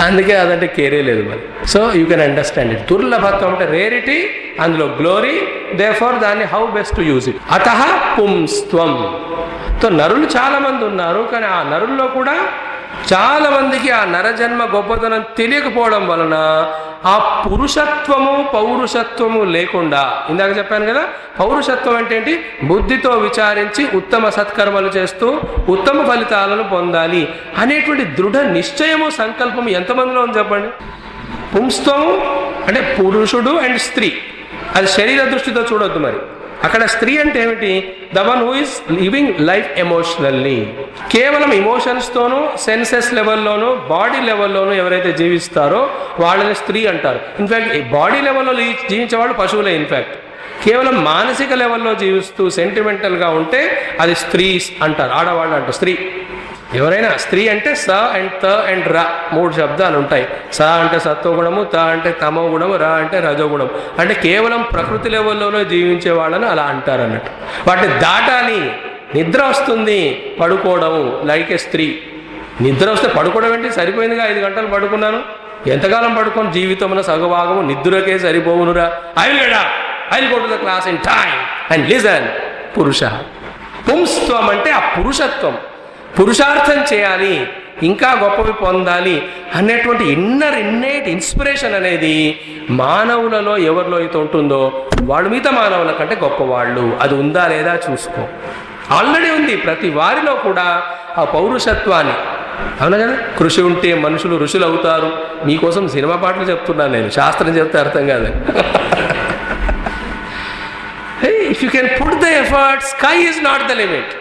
అందుకే అదంటే కేరే లేదు మరి. So you can understand it. దుర్లభత్వం అంటే రేరిటీ, అందులో గ్లోరీ, దేర్ఫోర్ దాన్ని how best to use it. అతః పుంస్త్వం. సో నరులు చాలామంది ఉన్నారు, కానీ ఆ నరుల్లో కూడా చాలామందికి ఆ నరజన్మ గొప్పతనం తెలియకపోవడం వలన ఆ పురుషత్వము పౌరుషత్వము లేకుండా, ఇందాక చెప్పాను కదా, పౌరుషత్వం అంటే ఏంటి, బుద్ధితో విచారించి ఉత్తమ సత్కర్మలు చేస్తూ ఉత్తమ ఫలితాలను పొందాలి అనేటువంటి దృఢ నిశ్చయము సంకల్పము ఎంతమందిలో ఉంది చెప్పండి. పుంస్త్వము అంటే పురుషుడు అండ్ స్త్రీ, అది శరీర దృష్టితో చూడొద్దు. మరి అక్కడ స్త్రీ అంటే ఏమిటి, the one who is living life emotionally. కేవలం ఇమోషన్స్తోనూ సెన్సెస్ లెవెల్లోనూ బాడీ లెవెల్లోనూ ఎవరైతే జీవిస్తారో వాళ్ళని స్త్రీ అంటారు. ఇన్ఫ్యాక్ట్ బాడీ లెవెల్లో జీవించేవాళ్ళు పశువులే. ఇన్ఫ్యాక్ట్ కేవలం మానసిక లెవెల్లో జీవిస్తూ సెంటిమెంటల్గా ఉంటే అది స్త్రీ అంటారు, ఆడవాళ్ళు అంటారు స్త్రీ. ఎవరైనా స్త్రీ అంటే స అండ్ త అండ్ ర 3 శబ్దాలు ఉంటాయి. స అంటే సత్వగుణము, త అంటే తమో గుణము, ర అంటే రజోగుణం. అంటే కేవలం ప్రకృతి లెవెల్లోనే జీవించే వాళ్ళని అలా అంటారు అన్నట్టు. వాటిని దాటాలి. నిద్ర వస్తుంది, పడుకోవడము లైక్ ఏ స్త్రీ. నిద్ర వస్తే పడుకోవడం ఏంటి, సరిపోయిందిగా 5 గంటలు పడుకున్నాను, ఎంతకాలం పడుకోని, జీవితంలో సగభాగము నిద్రకే సరిపోవునురా. I will go to the class in time and listen. పురుష. పుంస్త్వం అంటే ఆ పురుషత్వం, పురుషార్థం చేయాలి, ఇంకా గొప్పవి పొందాలి అనేటువంటి ఇన్నేట్ ఇన్స్పిరేషన్ అనేది మానవులలో ఎవరిలో అయితే ఉంటుందో వాళ్ళు మిగతా మానవుల కంటే గొప్పవాళ్ళు. అది ఉందా లేదా చూసుకో. ఆల్రెడీ ఉంది ప్రతి వారిలో కూడా ఆ పౌరుషత్వాన్ని. అవునా కదా, కృషి ఉంటే మనుషులు ఋషులు అవుతారు. మీకోసం సినిమా పాటలు చెప్తున్నాను నేను, శాస్త్రం చెప్తే అర్థం కాదు. If you can put the effort, sky is not the limit.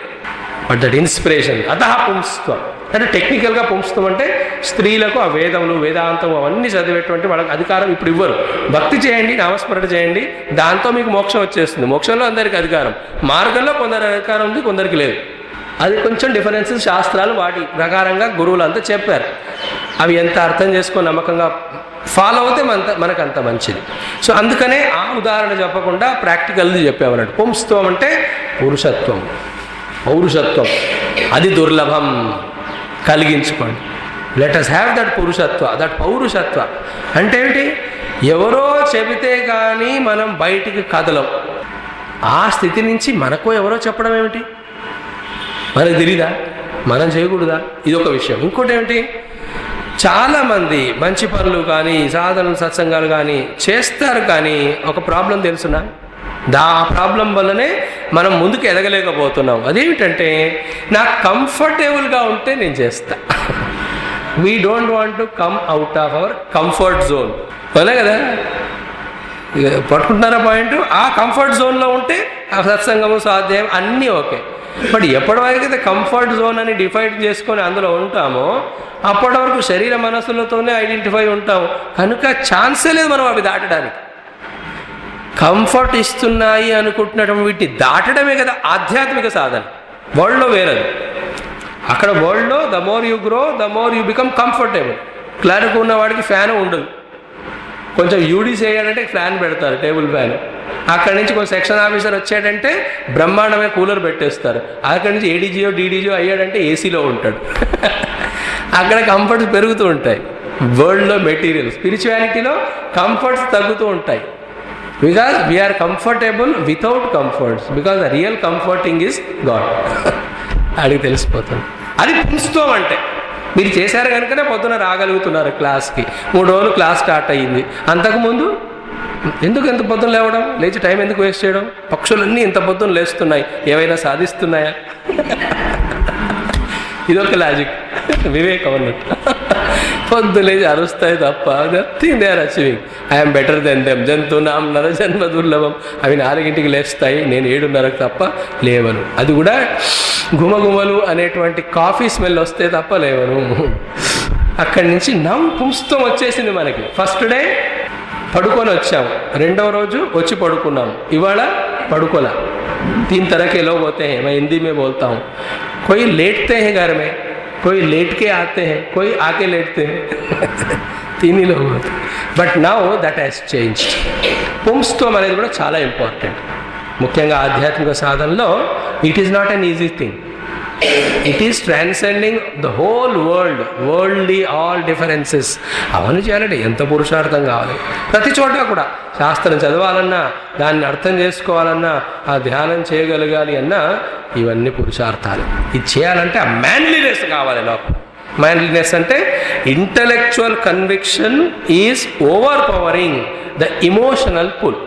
But that inspiration. అతః పుంస్త్వం అంటే టెక్నికల్గా పుంస్త్వం అంటే స్త్రీలకు ఆ వేదములు వేదాంతం అవన్నీ చదివేటువంటి వాళ్ళకి అధికారం ఇప్పుడు ఇవ్వరు. భక్తి చేయండి, నామస్మరణ చేయండి, దాంతో మీకు మోక్షం వచ్చేస్తుంది. మోక్షంలో అందరికీ అధికారం, మార్గంలో కొందరు అధికారం ఉంది, కొందరికి లేదు. అది కొంచెం డిఫరెన్సెస్. శాస్త్రాలు వాటి ప్రకారంగా గురువులు అంతా చెప్పారు. అవి ఎంత అర్థం చేసుకొని నమ్మకంగా ఫాలో అవుతే మనకు అంత మంచిది. సో అందుకనే ఆ ఉదాహరణ చెప్పకుండా ప్రాక్టికల్ది చెప్పామన్నట్టు. పుంస్త్వం అంటే పురుషత్వం, పౌరుషత్వం. అది దుర్లభం, కలిగించుకోండి. లెట్ us హ్యావ్ దట్ పురుషత్వ, దట్ పౌరుషత్వ. అంటే ఏంటి, ఎవరో చెబితే కానీ మనం బయటికి కదలం. ఆ స్థితి నుంచి మనకు ఎవరో చెప్పడం ఏమిటి, మనకు తెలీదా, మనం చేయకూడదా, ఇదొక విషయం. ఇంకోటి ఏమిటి, చాలామంది మంచి పనులు కానీ సాధనలు సత్సంగాలు కానీ చేస్తారు, కానీ ఒక ప్రాబ్లం తెలుసునా, ఆ ప్రాబ్లం వల్లనే మనం ముందుకు ఎదగలేకపోతున్నాం. అదేమిటంటే, నాకు కంఫర్టబుల్గా ఉంటే నేను చేస్తా. We don't want to come out of our comfort zone. అవునా కదా, పట్టుకుంటున్నారా పాయింట్. ఆ కంఫర్ట్ జోన్లో ఉంటే ఆ సత్సంగము స్వాధ్యాయం అన్నీ ఓకే. బట్ ఎప్పటివరకు అయితే కంఫర్ట్ జోన్ అని డిఫైన్ చేసుకొని అందులో ఉంటామో అప్పటి వరకు శరీర మనస్సులతోనే ఐడెంటిఫై ఉంటాము. కనుక ఛాన్సే లేదు మనం అవి దాటడానికి. కంఫర్ట్ ఇస్తున్నాయి అనుకుంటున్నటువంటి వీటిని దాటడమే కదా ఆధ్యాత్మిక సాధన. వరల్డ్లో వేరది. అక్కడ వరల్డ్లో the more you grow the more you become comfortable. Clerk ఉన్నవాడికి ఫ్యాన్ ఉండదు, కొంచెం యూడీసీ అయ్యాడంటే ఫ్యాన్ పెడతారు, టేబుల్ ఫ్యాన్. అక్కడి నుంచి కొంచెం సెక్షన్ ఆఫీసర్ వచ్చాడంటే బ్రహ్మాండమే కూలర్ పెట్టేస్తారు. అక్కడి నుంచి ఏడీజీఓ డీడీజీఓ అయ్యాడంటే ఏసీలో ఉంటాడు. అక్కడ కంఫర్ట్స్ పెరుగుతూ ఉంటాయి. వరల్డ్లో మెటీరియల్, స్పిరిచువాలిటీలో కంఫర్ట్స్ తగ్గుతూ ఉంటాయి. Because we're comfortable without comforts, because the real comforting is God. అడిగి తెలిసిపోతుంది. అది పుంస్త్వం అంటే. మీరు చేశారు కనుకనే పొద్దున రాగలుగుతున్నారు క్లాస్కి. 3 రోజులు క్లాస్ స్టార్ట్ అయ్యింది. అంతకుముందు ఎందుకు ఎంత పొద్దున లేవడం, లేచి టైం ఎందుకు వేస్ట్ చేయడం? పక్షులన్నీ ఇంత పొద్దున లేస్తున్నాయి, ఏవైనా సాధిస్తున్నాయా? ఇదొక లాజిక్, వివేకం అన్నట్టు. పొద్దులేసి అరుస్తాయి తప్ప nothing they are achieving. I'm better than them. జంతువునాం నరజన్మ దుర్లభం. అవి 4ంటికి లేస్తాయి, నేను 7:30కు తప్ప లేవను. అది కూడా గుమగుమలు అనేటువంటి కాఫీ స్మెల్ వస్తే తప్ప లేవను. అక్కడి నుంచి పుంస్తం వచ్చేసింది మనకి. ఫస్ట్ డే పడుకొని వచ్చాము, 2వ రోజు వచ్చి పడుకున్నాము, ఇవాళ పడుకోలా. 3 तरह के लोग होते हैं, मैं हिंदी में बोलता हूँ. कोई लेटते हैं घर में, कोई लेट के आते हैं, कोई आके लेटते हैं. 3 ही लोग होते हैं. But now that has changed. పుంస్త్వం అనేది కూడా చాలా ఇంపార్టెంట్. ముఖ్యంగా ఆధ్యాత్మిక సాధనలో it is not an easy thing. It is transcending the whole worldly all differences. అవన్నీ చేయాలంటే ఎంత పురుషార్థం కావాలి. ప్రతి చోట కూడా శాస్త్రం చదవాలన్నా, దాన్ని అర్థం చేసుకోవాలన్నా, ఆ ధ్యానం చేయగలగాలి అన్నా ఇవన్నీ పురుషార్థాలు. ఇది చేయాలంటే ఆ మ్యాన్లీనెస్ కావాలి లోపల. మ్యాన్లీనెస్ అంటే intellectual conviction is overpowering the emotional pull.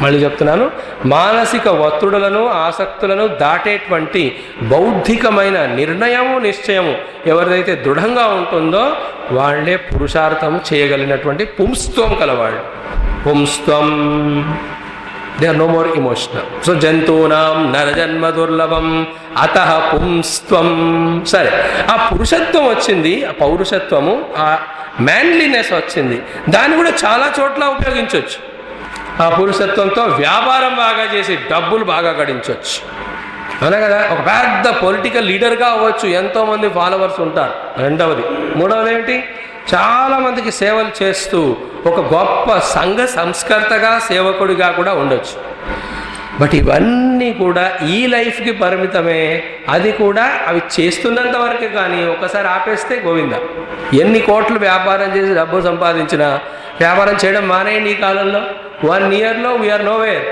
మళ్ళీ చెప్తున్నాను, మానసిక ఒత్తిడులను ఆసక్తులను దాటేటువంటి బౌద్ధికమైన నిర్ణయము నిశ్చయము ఎవరిదైతే దృఢంగా ఉంటుందో వాళ్ళే పురుషార్థం చేయగలిగినటువంటి పుంస్త్వం కలవాళ్ళు. పుంస్త్వం, they are no more emotional. So జంతువునాం నరజన్మ దుర్లభం అతః పుంస్త్వం. సరే, ఆ పురుషత్వం వచ్చింది, ఆ పౌరుషత్వము, ఆ మ్యాన్లీనెస్ వచ్చింది. దాన్ని కూడా చాలా చోట్ల ఉపయోగించవచ్చు. ఆ పురుషత్వంతో వ్యాపారం బాగా చేసి డబ్బులు బాగా గడించవచ్చు. అవునా కదా? ఒక పెద్ద పొలిటికల్ లీడర్గా అవ్వచ్చు, ఎంతోమంది ఫాలోవర్స్ ఉంటారు. 2వది. 3వది ఏమిటి? చాలామందికి సేవలు చేస్తూ ఒక గొప్ప సంఘ సంస్కర్తగా, సేవకుడిగా కూడా ఉండొచ్చు. బట్ ఇవన్నీ కూడా ఈ లైఫ్కి పరిమితమే. అది కూడా అవి చేస్తున్నంత వరకే, కానీ ఒకసారి ఆపేస్తే గోవింద. ఎన్ని కోట్లు వ్యాపారం చేసి డబ్బు సంపాదించినా వ్యాపారం చేయడం మానేయండి ఈ కాలంలో. 1 yearలో వీఆర్ నోవేర్.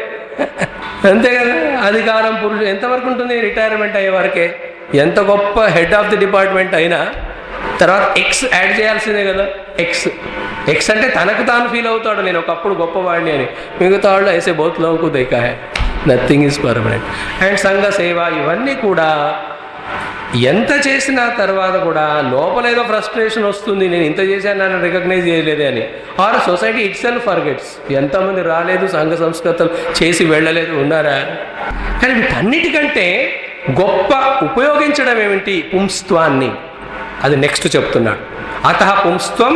అంతే కదా? అధికారం పురుషుడు ఎంతవరకు ఉంటుంది? రిటైర్మెంట్ అయ్యే వరకే. ఎంత గొప్ప హెడ్ ఆఫ్ ది డిపార్ట్మెంట్ అయినా తర్వాత ఎక్స్ యాడ్ చేయాల్సిందే కదా. ఎక్స్ అంటే తనకు తాను ఫీల్ అవుతాడు, నేను ఒకప్పుడు గొప్పవాడిని అని. మిగతా వాళ్ళు ఐసే బహుత్ లోగోं देखा है, నథింగ్ ఈజ్ పర్మనెంట్. అండ్ సంఘ సేవ ఇవన్నీ కూడా ఎంత చేసిన తర్వాత కూడా లోపల ఏదో ఫ్రస్ట్రేషన్ వస్తుంది, నేను ఇంత చేశాను నన్ను రికగ్నైజ్ చేయలేదే అని. Our society itself forgets. ఎంతమంది రాలేదు, సంఘ సంస్కృతులు చేసి వెళ్ళలేదు, ఉన్నారా? కానీ వీటన్నిటికంటే గొప్ప ఉపయోగించడం ఏమిటి? పుంస్త్వాన్ని. అది నెక్స్ట్ చెప్తున్నాడు. అతః పుంస్త్వం,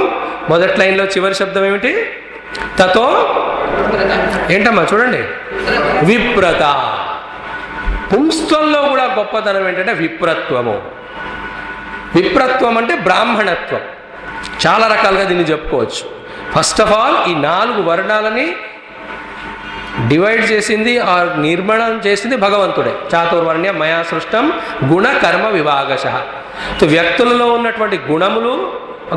మొదటి లైన్లో చివరి శబ్దం ఏమిటి? తతో ఏంటమ్మా చూడండి, విప్రత. పుంస్త్వంలో కూడా గొప్పతనం ఏంటంటే విప్రత్వము. విప్రత్వం అంటే బ్రాహ్మణత్వం. చాలా రకాలుగా దీన్ని చెప్పుకోవచ్చు. ఫస్ట్ ఆఫ్ ఆల్ ఈ 4 వర్ణాలని డివైడ్ చేసింది, నిర్మాణం చేసింది భగవంతుడే. చాతుర్వర్ణ్య మయా సృష్టం గుణ కర్మ విభాగశః. వ్యక్తులలో ఉన్నటువంటి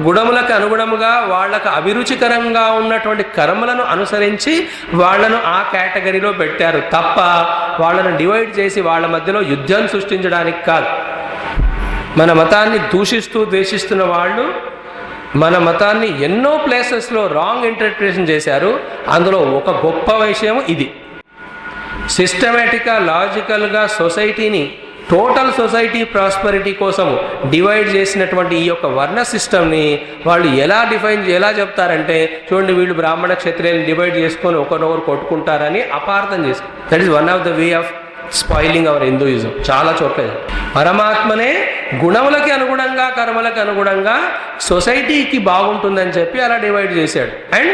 గుణములకు అనుగుణముగా వాళ్ళకు అభిరుచికరంగా ఉన్నటువంటి కర్మలను అనుసరించి వాళ్ళను ఆ కేటగిరీలో పెట్టారు తప్ప వాళ్ళను డివైడ్ చేసి వాళ్ళ మధ్యలో యుద్ధం సృష్టించడానికి కాదు. మన మతాన్ని దూషిస్తూ ద్వేషిస్తున్న వాళ్ళు మన మతాన్ని ఎన్నో ప్లేసెస్లో రాంగ్ ఇంటర్ప్రిటేషన్ చేశారు. అందులో ఒక గొప్ప విషయం ఇది. సిస్టమేటిక్గా, లాజికల్గా సొసైటీని, టోటల్ సొసైటీ ప్రాస్పరిటీ కోసం డివైడ్ చేసినటువంటి ఈ యొక్క వర్ణ సిస్టమ్ని వాళ్ళు ఎలా చెప్తారంటే, చూడండి వీళ్ళు బ్రాహ్మణ క్షత్రియులను డివైడ్ చేసుకొని ఒకరినొకరు కొట్టుకుంటారని అపార్థం చేసుకుంటారు. That is one of the way of spoiling our Hinduism. చాలా చోట్ల పరమాత్మనే గుణములకి అనుగుణంగా, కర్మలకు అనుగుణంగా సొసైటీకి బాగుంటుందని చెప్పి అలా డివైడ్ చేశాడు. అండ్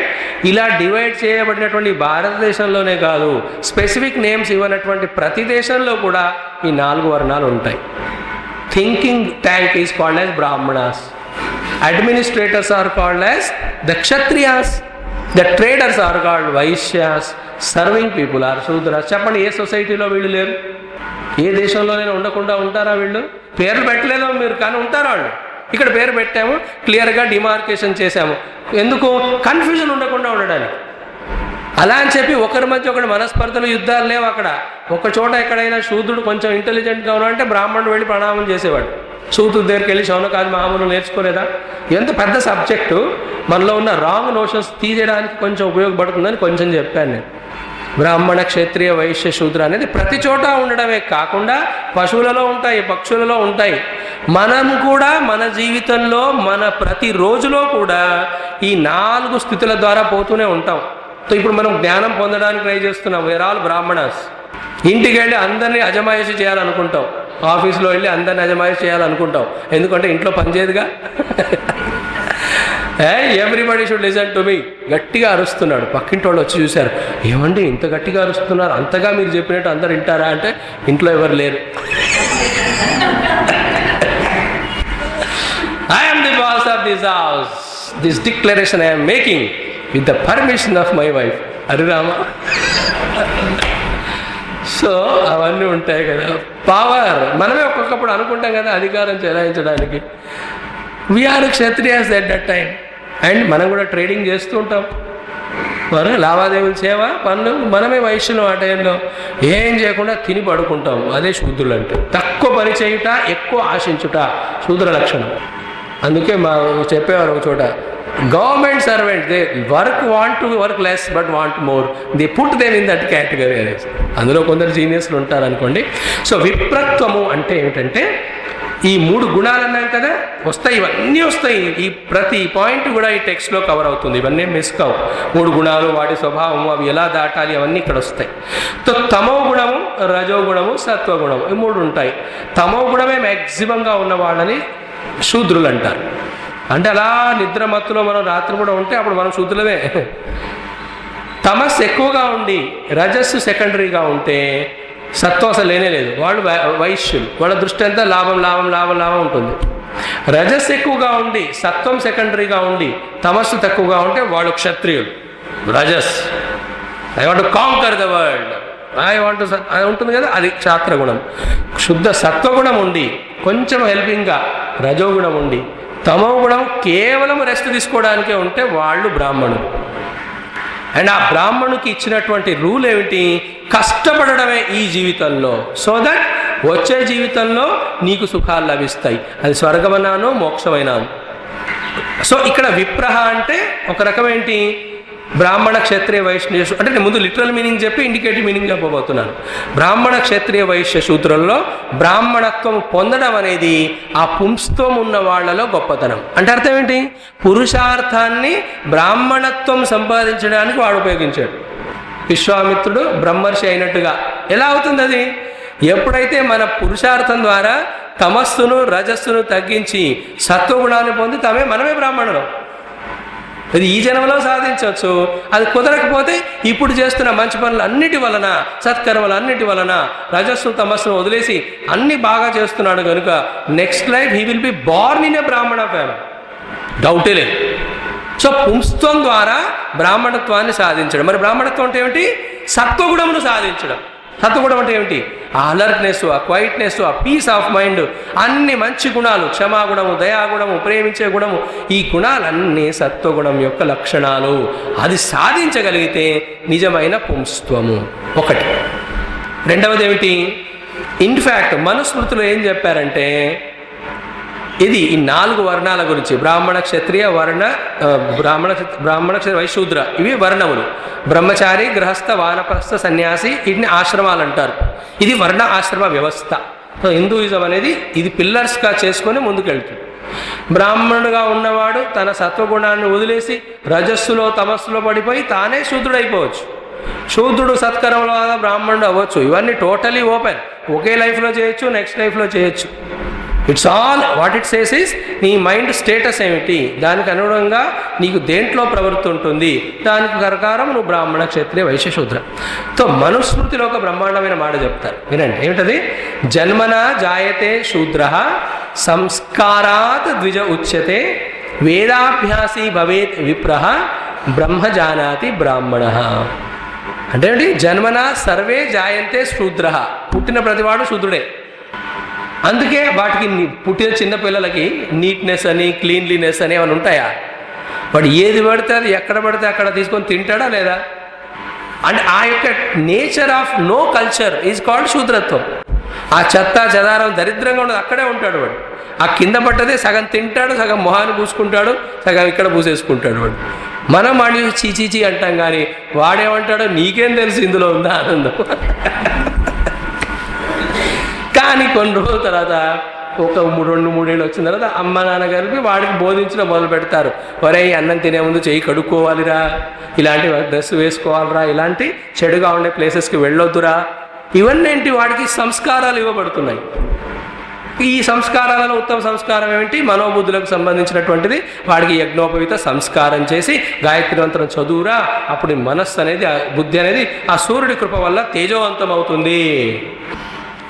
ఇలా డివైడ్ చేయబడినటువంటి భారతదేశంలోనే కాదు, స్పెసిఫిక్ నేమ్స్ ఇవ్వనటువంటి ప్రతి దేశంలో కూడా ఈ 4 వర్ణాలు ఉంటాయి. Thinking tank is called as Brahmanas, administrators are called as the Kshatriyas, the traders are called Vaishyas, serving people are Shudras. చెప్పండి, ఏ సొసైటీలో వీళ్ళు లేరు? ఏ దేశంలోనైనా ఉండకుండా ఉంటారా వీళ్ళు? పేర్లు పెట్టలేదో మీరు, కానీ ఉంటారా వాళ్ళు? ఇక్కడ పేరు పెట్టాము, క్లియర్గా డిమార్కేషన్ చేశాము. ఎందుకు? కన్ఫ్యూజన్ ఉండకుండా ఉండడానికి. అలా అని చెప్పి ఒకరి మధ్య ఒకటి మనస్పర్ధలు, యుద్ధాలు లేవు అక్కడ. ఒక చోట ఎక్కడైనా శూద్రుడు కొంచెం ఇంటెలిజెంట్గా ఉన్నాడంటే బ్రాహ్మణుడు వెళ్ళి ప్రణామం చేసేవాడు. శూద్రుడి దగ్గరికి వెళ్ళి శౌనకాది మహాములు నేర్చుకోలేదా? ఎంత పెద్ద సబ్జెక్టు. మనలో ఉన్న రాంగ్ నోషన్స్ తీసేయడానికి కొంచెం ఉపయోగపడుతుందని కొంచెం చెప్పాను నేను. బ్రాహ్మణ, క్షత్రియ, వైశ్య, శూద్ర అనేది ప్రతి చోట ఉండడమే కాకుండా పశువులలో ఉంటాయి, పక్షులలో ఉంటాయి. మనం కూడా మన జీవితంలో మన ప్రతి రోజులో కూడా ఈ 4 స్థితుల ద్వారా పోతూనే ఉంటాం. సో ఇప్పుడు మనం జ్ఞానం పొందడానికి ట్రై చేస్తున్నాం. Where all Brahmanas. ఇంటికి వెళ్ళి అందరినీ అజమాయిషి చేయాలనుకుంటాం, ఆఫీస్లో వెళ్ళి అందరినీ అజమాయిషి చేయాలనుకుంటాం, ఎందుకంటే ఇంట్లో పనిచేయదుగా. Everybody should listen to me. గట్టిగా అరుస్తున్నాడు. పక్కింటి వాళ్ళు వచ్చి చూశారు, ఏమండి ఇంత గట్టిగా అరుస్తున్నారు, అంతగా మీరు చెప్పినట్టు అందరు వింటారా అంటే ఇంట్లో ఎవరు లేరు. I am the boss of this house. This declaration I am making with the permission of my wife. Harirama. So అవన్నీ ఉంటాయి కదా, పవర్. మనమే ఒక్కొక్కప్పుడు అనుకుంటాం కదా అధికారం చెలాయించడానికి. We are Kshatriyas at that time. And మనం కూడా ట్రేడింగ్ చేస్తూ ఉంటాం, మరి లావాదేవీలు సేవ పనులు. మనమే వైశ్యులు ఆ టైంలో ఏం చేయకుండా తిని పడుకుంటాం. అదే శూద్రులు అంటే. తక్కువ పని చేయుట, ఎక్కువ ఆశించుట శూద్ర లక్షణం. అందుకే మా చెప్పేవారు ఒక చోట, government servant they want to work less but want more, they put them in that category అనేసి. అందులో కొందరు జీనియస్లు ఉంటారు అనుకోండి. సో విప్రత్వము అంటే ఏమిటంటే ఈ 3 గుణాలు అన్నాం కదా, వస్తాయి, ఇవన్నీ వస్తాయి. ఈ ప్రతి పాయింట్ కూడా ఈ టెక్స్ట్లో కవర్ అవుతుంది. ఇవన్నీ మిస్ కావు. 3 గుణాలు, వాటి స్వభావము, అవి ఎలా దాటాలి, అవన్నీ ఇక్కడ వస్తాయి. సో తమో గుణము, రజోగుణము, సత్వగుణము, ఈ 3 ఉంటాయి. తమో గుణమే మ్యాక్సిమంగా ఉన్న వాళ్ళని శూద్రులు అంటారు. అంటే అలా నిద్ర మత్తులో మనం రాత్రి కూడా ఉంటే అప్పుడు మనం శూద్రులమే. తమస్సు ఎక్కువగా ఉండి రజస్సు సెకండరీగా ఉంటే సత్వం అసలు లేనే లేదు, వాళ్ళు వైశ్యులు. వాళ్ళ దృష్టి అంతా లాభం లాభం లాభం లాభం ఉంటుంది. రజస్సు ఎక్కువగా ఉండి సత్వం సెకండరీగా ఉండి తమస్సు తక్కువగా ఉంటే వాళ్ళు క్షత్రియులు. రజస్, I want to conquer the world, I want to, అది ఉంటుంది కదా, అది క్షాత్రగుణం. శుద్ధ సత్వగుణం ఉండి కొంచెం హెల్పింగ్గా రజోగుణం ఉండి తమో గుణం కేవలం రెస్ట్ తీసుకోవడానికే ఉంటే వాళ్ళు బ్రాహ్మణులు. అండ్ ఆ బ్రాహ్మణుకి ఇచ్చినటువంటి రూల్ ఏమిటి? కష్టపడడమే ఈ జీవితంలో, సో దట్ వచ్చే జీవితంలో నీకు సుఖాలు లభిస్తాయి. అది స్వర్గమనాను మోక్షమైనాను. సో ఇక్కడ విప్రహ అంటే ఒక రకం ఏంటి, బ్రాహ్మణ క్షత్రియ వైశ్య, అంటే నేను ముందు లిటరల్ మీనింగ్ చెప్పి ఇండికేటివ్ మీనింగ్ చెప్పబోతున్నాను. బ్రాహ్మణ క్షత్రియ వైశ్య సూత్రంలో బ్రాహ్మణత్వం పొందడం అనేది ఆ పుంస్త్వం ఉన్న వాళ్ళలో గొప్పతనం. అంటే అర్థం ఏంటి? పురుషార్థాన్ని బ్రాహ్మణత్వం సంపాదించడానికి వాడు ఉపయోగించాడు. విశ్వామిత్రుడు బ్రహ్మర్షి అయినట్టుగా ఎలా అవుతుంది అది? ఎప్పుడైతే మన పురుషార్థం ద్వారా తమస్సును రజస్సును తగ్గించి సత్వగుణాన్ని పొంది మనమే బ్రాహ్మణులు. అది ఈ జన్మలో సాధించవచ్చు. అది కుదరకపోతే ఇప్పుడు చేస్తున్న మంచి పనులు అన్నిటి వలన, సత్కర్మలు అన్నిటి వలన రజస్సు తమస్సును వదిలేసి అన్ని బాగా చేస్తున్నాడు కనుక next life he will be born in a బ్రాహ్మణ ఫ్యామిలీ, డౌటే లేదు. సో పుంస్త్వం ద్వారా బ్రాహ్మణత్వాన్ని సాధించడం. మరి బ్రాహ్మణత్వం అంటే ఏమిటి? సత్వగుణమును సాధించడం. సత్వగుణం అంటే ఏమిటి? ఆ అలర్ట్నెస్, ఆ క్వైట్నెస్, ఆ పీస్ ఆఫ్ మైండ్, అన్ని మంచి గుణాలు, క్షమాగుణము, దయాగుణము, ప్రేమించే గుణము, ఈ గుణాలన్నీ సత్వగుణం యొక్క లక్షణాలు. అది సాధించగలిగితే నిజమైన పుంస్త్వము ఒకటి. రెండవది ఏమిటి? ఇన్ఫ్యాక్ట్ మనుస్మృతిలో ఏం చెప్పారంటే, ఇది ఈ 4 వర్ణాల గురించి, బ్రాహ్మణ క్షత్రియ వర్ణ, బ్రాహ్మణ క్షత్రియ వైశూద్ర, ఇవి వర్ణములు. బ్రహ్మచారి, గృహస్థ, వానప్రస్థ, సన్యాసి, వీటిని ఆశ్రమాలు అంటారు. ఇది వర్ణ ఆశ్రమ వ్యవస్థ. సో హిందూయిజం అనేది ఇది పిల్లర్స్గా చేసుకొని ముందుకెళ్తుంది. బ్రాహ్మణుడుగా ఉన్నవాడు తన సత్వగుణాన్ని వదిలేసి రజస్సులో తమస్సులో పడిపోయి తానే శూద్రుడైపోవచ్చు. శూద్రుడు సత్కరంలో బ్రాహ్మణుడు అవ్వచ్చు. ఇవన్నీ టోటలీ ఓపెన్. ఒకే లైఫ్లో చేయొచ్చు, నెక్స్ట్ లైఫ్లో చేయొచ్చు. It's all what it says is నీ మైండ్ స్టేటస్ ఏమిటి, దానికి అనుగుణంగా నీకు దేంట్లో ప్రవృత్తి ఉంటుంది, దానికి ప్రకారం నువ్వు బ్రాహ్మణ క్షత్రియ వైశ్య శూద్ర. సో మనుస్మృతిలో ఒక బ్రహ్మాండమైన మాట చెప్తారు, వినండి. ఏమిటది? జన్మనా జాయతే శూద్ర సంస్కారాత్ ద్విజ ఉచ్యతే వేదాభ్యాసీ భవేత్ విప్రః బ్రహ్మ జానాతి బ్రాహ్మణ. అంటే ఏంటి? జన్మనా సర్వే జాయంతే శూద్ర, పుట్టిన ప్రతివాడు శూద్రుడే. అందుకే వాటికి పుట్టిన చిన్నపిల్లలకి నీట్నెస్ అని, క్లీన్లీనెస్ అని ఏమైనా ఉంటాయా? వాడు ఏది పడితే అది ఎక్కడ పడితే అక్కడ తీసుకొని తింటాడా లేదా? అండ్ ఆ యొక్క nature of no culture is called శూద్రత్వం. ఆ చెత్త చెదారం దరిద్రంగా ఉన్నది అక్కడే ఉంటాడు వాడు. ఆ కింద పట్టదే సగం తింటాడు, సగం మొహాన్ని పూసుకుంటాడు, సగం ఇక్కడ పూసేసుకుంటాడు వాడు. మనం వాడి చీచీచి అంటాం, కానీ వాడేమంటాడో నీకేం తెలుసు ఇందులో ఉందా ఆనందం. కానీ కొన్ని రోజుల తర్వాత ఒక 2-3 ఏళ్ళు వచ్చిన తర్వాత అమ్మ నాన్న కలిపి వాడికి బోధించడం మొదలు పెడతారు. ఒరే అన్నం తినే ముందు చెయ్యి కడుక్కోవాలిరా, ఇలాంటి డ్రెస్ వేసుకోవాలిరా, ఇలాంటి చెడుగా ఉండే ప్లేసెస్కి వెళ్ళొద్దురా, ఇవన్నీ ఏంటి వాడికి సంస్కారాలు ఇవ్వబడుతున్నాయి. ఈ సంస్కారాలలో ఉత్తమ సంస్కారం ఏమిటి? మనోబుద్ధులకు సంబంధించినటువంటిది. వాడికి యజ్ఞోపవీత సంస్కారం చేసి గాయత్రి మంత్రం చదువురా, అప్పుడు మనస్సు అనేది బుద్ధి అనేది ఆ సూర్యుడి కృప వల్ల తేజోవంతం అవుతుంది.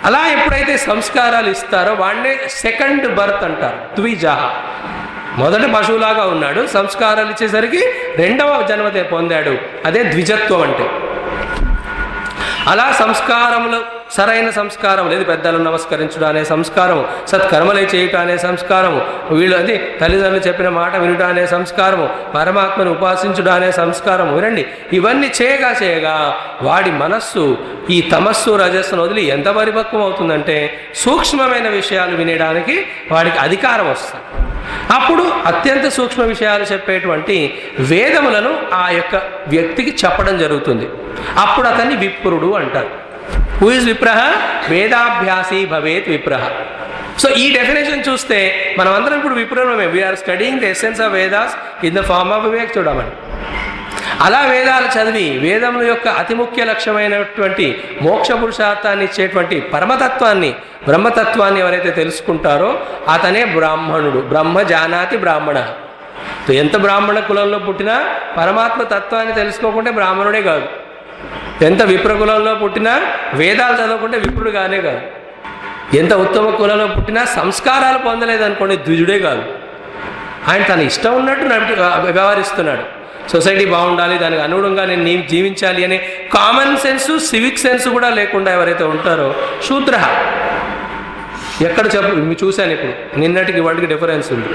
అలా ఎప్పుడైతే సంస్కారాలు ఇస్తారో వాడినే సెకండ్ బర్త్ అంటారు, ద్విజాహ. మొదట పశువులాగా ఉన్నాడు, సంస్కారాలు ఇచ్చేసరికి 2వ జన్మతే పొందాడు, అదే ద్విజత్వం అంటే. అలా సంస్కారములు, సరైన సంస్కారం లేదు, పెద్దలను నమస్కరించడం అనే సంస్కారము, సత్కర్మలే చేయటం అనే సంస్కారము, వీళ్ళు అది తల్లిదండ్రులు చెప్పిన మాట వినుట అనే సంస్కారము, పరమాత్మను ఉపాసించుట అనే సంస్కారము. వినండి, ఇవన్నీ చేయగా వాడి మనస్సు ఈ తమస్సు రజస్సును వదిలి ఎంత పరిపక్వం అవుతుందంటే సూక్ష్మమైన విషయాలు వినడానికి వాడికి అధికారం వస్తుంది. అప్పుడు అత్యంత సూక్ష్మ విషయాలు చెప్పేటువంటి వేదములను ఆ యొక్క వ్యక్తికి చెప్పడం జరుగుతుంది. అప్పుడు అతన్ని విప్రుడు అంటారు. Who is విప్రహ? వేదాభ్యాసి భవేత్ విప్రహ. సో ఈ డెఫినేషన్ చూస్తే మనం అందరం ఇప్పుడు విప్రులమే. We are studying the essence of Vedas in the form of Vivekachudamani. అలా వేదాలు చదివి వేదముల యొక్క అతి ముఖ్య లక్ష్యమైనటువంటి మోక్ష పురుషార్థాన్ని ఇచ్చేటువంటి పరమతత్వాన్ని, బ్రహ్మతత్వాన్ని ఎవరైతే తెలుసుకుంటారో అతనే బ్రాహ్మణుడు. బ్రహ్మ జానాతి బ్రాహ్మణ. ఎంత బ్రాహ్మణ కులంలో పుట్టినా పరమాత్మ తత్వాన్ని తెలుసుకోకుంటే బ్రాహ్మణుడే కాదు. ఎంత విప్ర కులంలో పుట్టినా వేదాలు చదవకుంటే విప్రుడు కానే కాదు. ఎంత ఉత్తమ కులంలో పుట్టినా సంస్కారాలు పొందలేదనుకోండి ద్విజుడే కాదు. ఆయన తన ఇష్టం ఉన్నట్టు వ్యవహరిస్తున్నాడు. సొసైటీ బాగుండాలి, దానికి అనుగుణంగా నేను జీవించాలి అనే కామన్ సెన్సు, సివిక్ సెన్స్ కూడా లేకుండా ఎవరైతే ఉంటారో శూద్ర. ఎక్కడ చెప్పు మీరు చూశాను, ఇప్పుడు నిన్నటికి ఇవాళకి డిఫరెన్స్ ఉంది.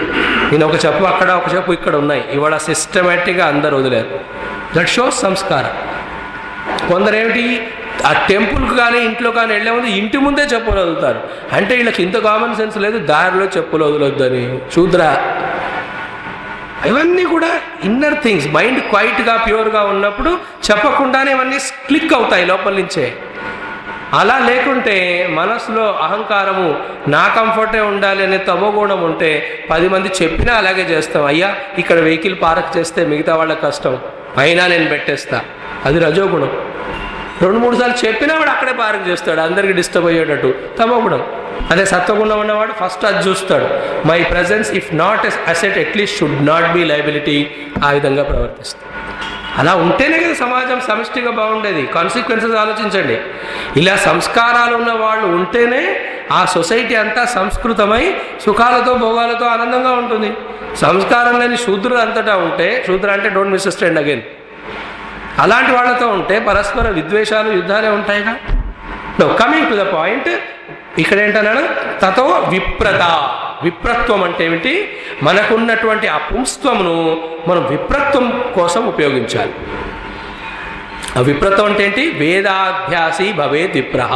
నేను ఒక చెప్పు అక్కడ, ఒక చెప్పు ఇక్కడ ఉన్నాయి. ఇవాళ సిస్టమేటిక్గా అందరు వదిలేరు. దట్ షోస్ సంస్కారం. కొందరేమిటి ఆ టెంపుల్కి కానీ ఇంట్లో కానీ వెళ్ళే ముందు ఇంటి ముందే చెప్పులు వదులుతారు. అంటే వీళ్ళకి ఇంత కామన్ సెన్స్ లేదు, దారిలో చెప్పులు వదలొద్దని. శూద్ర. ఇవన్నీ కూడా ఇన్నర్ థింగ్స్. మైండ్ క్వైట్గా ప్యూర్గా ఉన్నప్పుడు చెప్పకుండానే ఇవన్నీ క్లిక్ అవుతాయి లోపల నుంచే. అలా లేకుంటే మనసులో అహంకారము, నా కంఫర్టే ఉండాలి అనే తమోగుణం ఉంటే 10 మంది చెప్పినా అలాగే చేస్తాం. అయ్యా ఇక్కడ వెహికల్ పార్క్ చేస్తే మిగతా వాళ్ళకి కష్టం, అయినా నేను పెట్టేస్తా, అది రజోగుణం. 2-3 సార్లు చెప్పినా వాడు అక్కడే పార్క్ చేస్తాడు, అందరికీ డిస్టర్బ్ అయ్యేటట్టు, తమోగుణం. అదే సత్వగుణం ఉన్నవాడు ఫస్ట్ అది చూస్తాడు. My presence if not as asset at least should not be liability. ఆ విధంగా ప్రవర్తిస్తాడు. అలా ఉంటేనే కదా సమాజం సమిష్టిగా బాగుండేది. కాన్సిక్వెన్సెస్ ఆలోచించండి. ఇలా సంస్కారాలు ఉన్న వాళ్ళు ఉంటేనే ఆ సొసైటీ అంతా సంస్కృతమై సుఖాలతో భోగాలతో ఆనందంగా ఉంటుంది. సంస్కారం లేని శూద్రులు అంతటా ఉంటే, శూద్ర అంటే డోంట్ మిస్అండర్స్టాండ్ అగైన్, అలాంటి వాళ్ళతో ఉంటే పరస్పర విద్వేషాలు, యుద్ధాలే ఉంటాయిగా. No, coming to the point, ఇక్కడ ఏంటన్నాడు? తతో విప్రత. విప్రత్వం అంటే ఏమిటి? మనకున్నటువంటి ఆ పుంస్త్వమును మనం విప్రత్వం కోసం ఉపయోగించాలి. ఆ విప్రత్వం అంటే ఏంటి? వేదాభ్యాసి భవేత్ విప్రహ.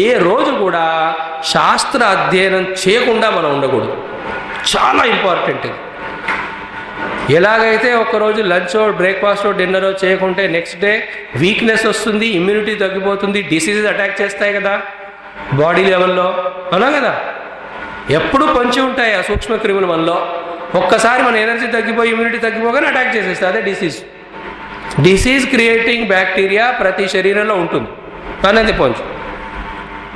ఏ రోజు కూడా శాస్త్ర అధ్యయనం చేయకుండా మనం ఉండకూడదు. చాలా ఇంపార్టెంట్ ఇది. ఎలాగైతే ఒకరోజు లంచో, బ్రేక్ఫాస్టో, డిన్నరో చేయకుంటే నెక్స్ట్ డే వీక్నెస్ వస్తుంది, ఇమ్యూనిటీ తగ్గిపోతుంది, డిసీజెస్ అటాక్ చేస్తాయి కదా బాడీ లెవెల్లో, అవునా కదా? ఎప్పుడు పొంచి ఉంటాయి ఆ సూక్ష్మ క్రిములు మనలో. ఒక్కసారి మన ఎనర్జీ తగ్గిపోయి, ఇమ్యూనిటీ తగ్గిపోగానే అటాక్ చేసేస్తుంది. అదే డిసీజ్. డిసీజ్ క్రియేటింగ్ బ్యాక్టీరియా ప్రతి శరీరంలో ఉంటుంది. అనేది పొంచు.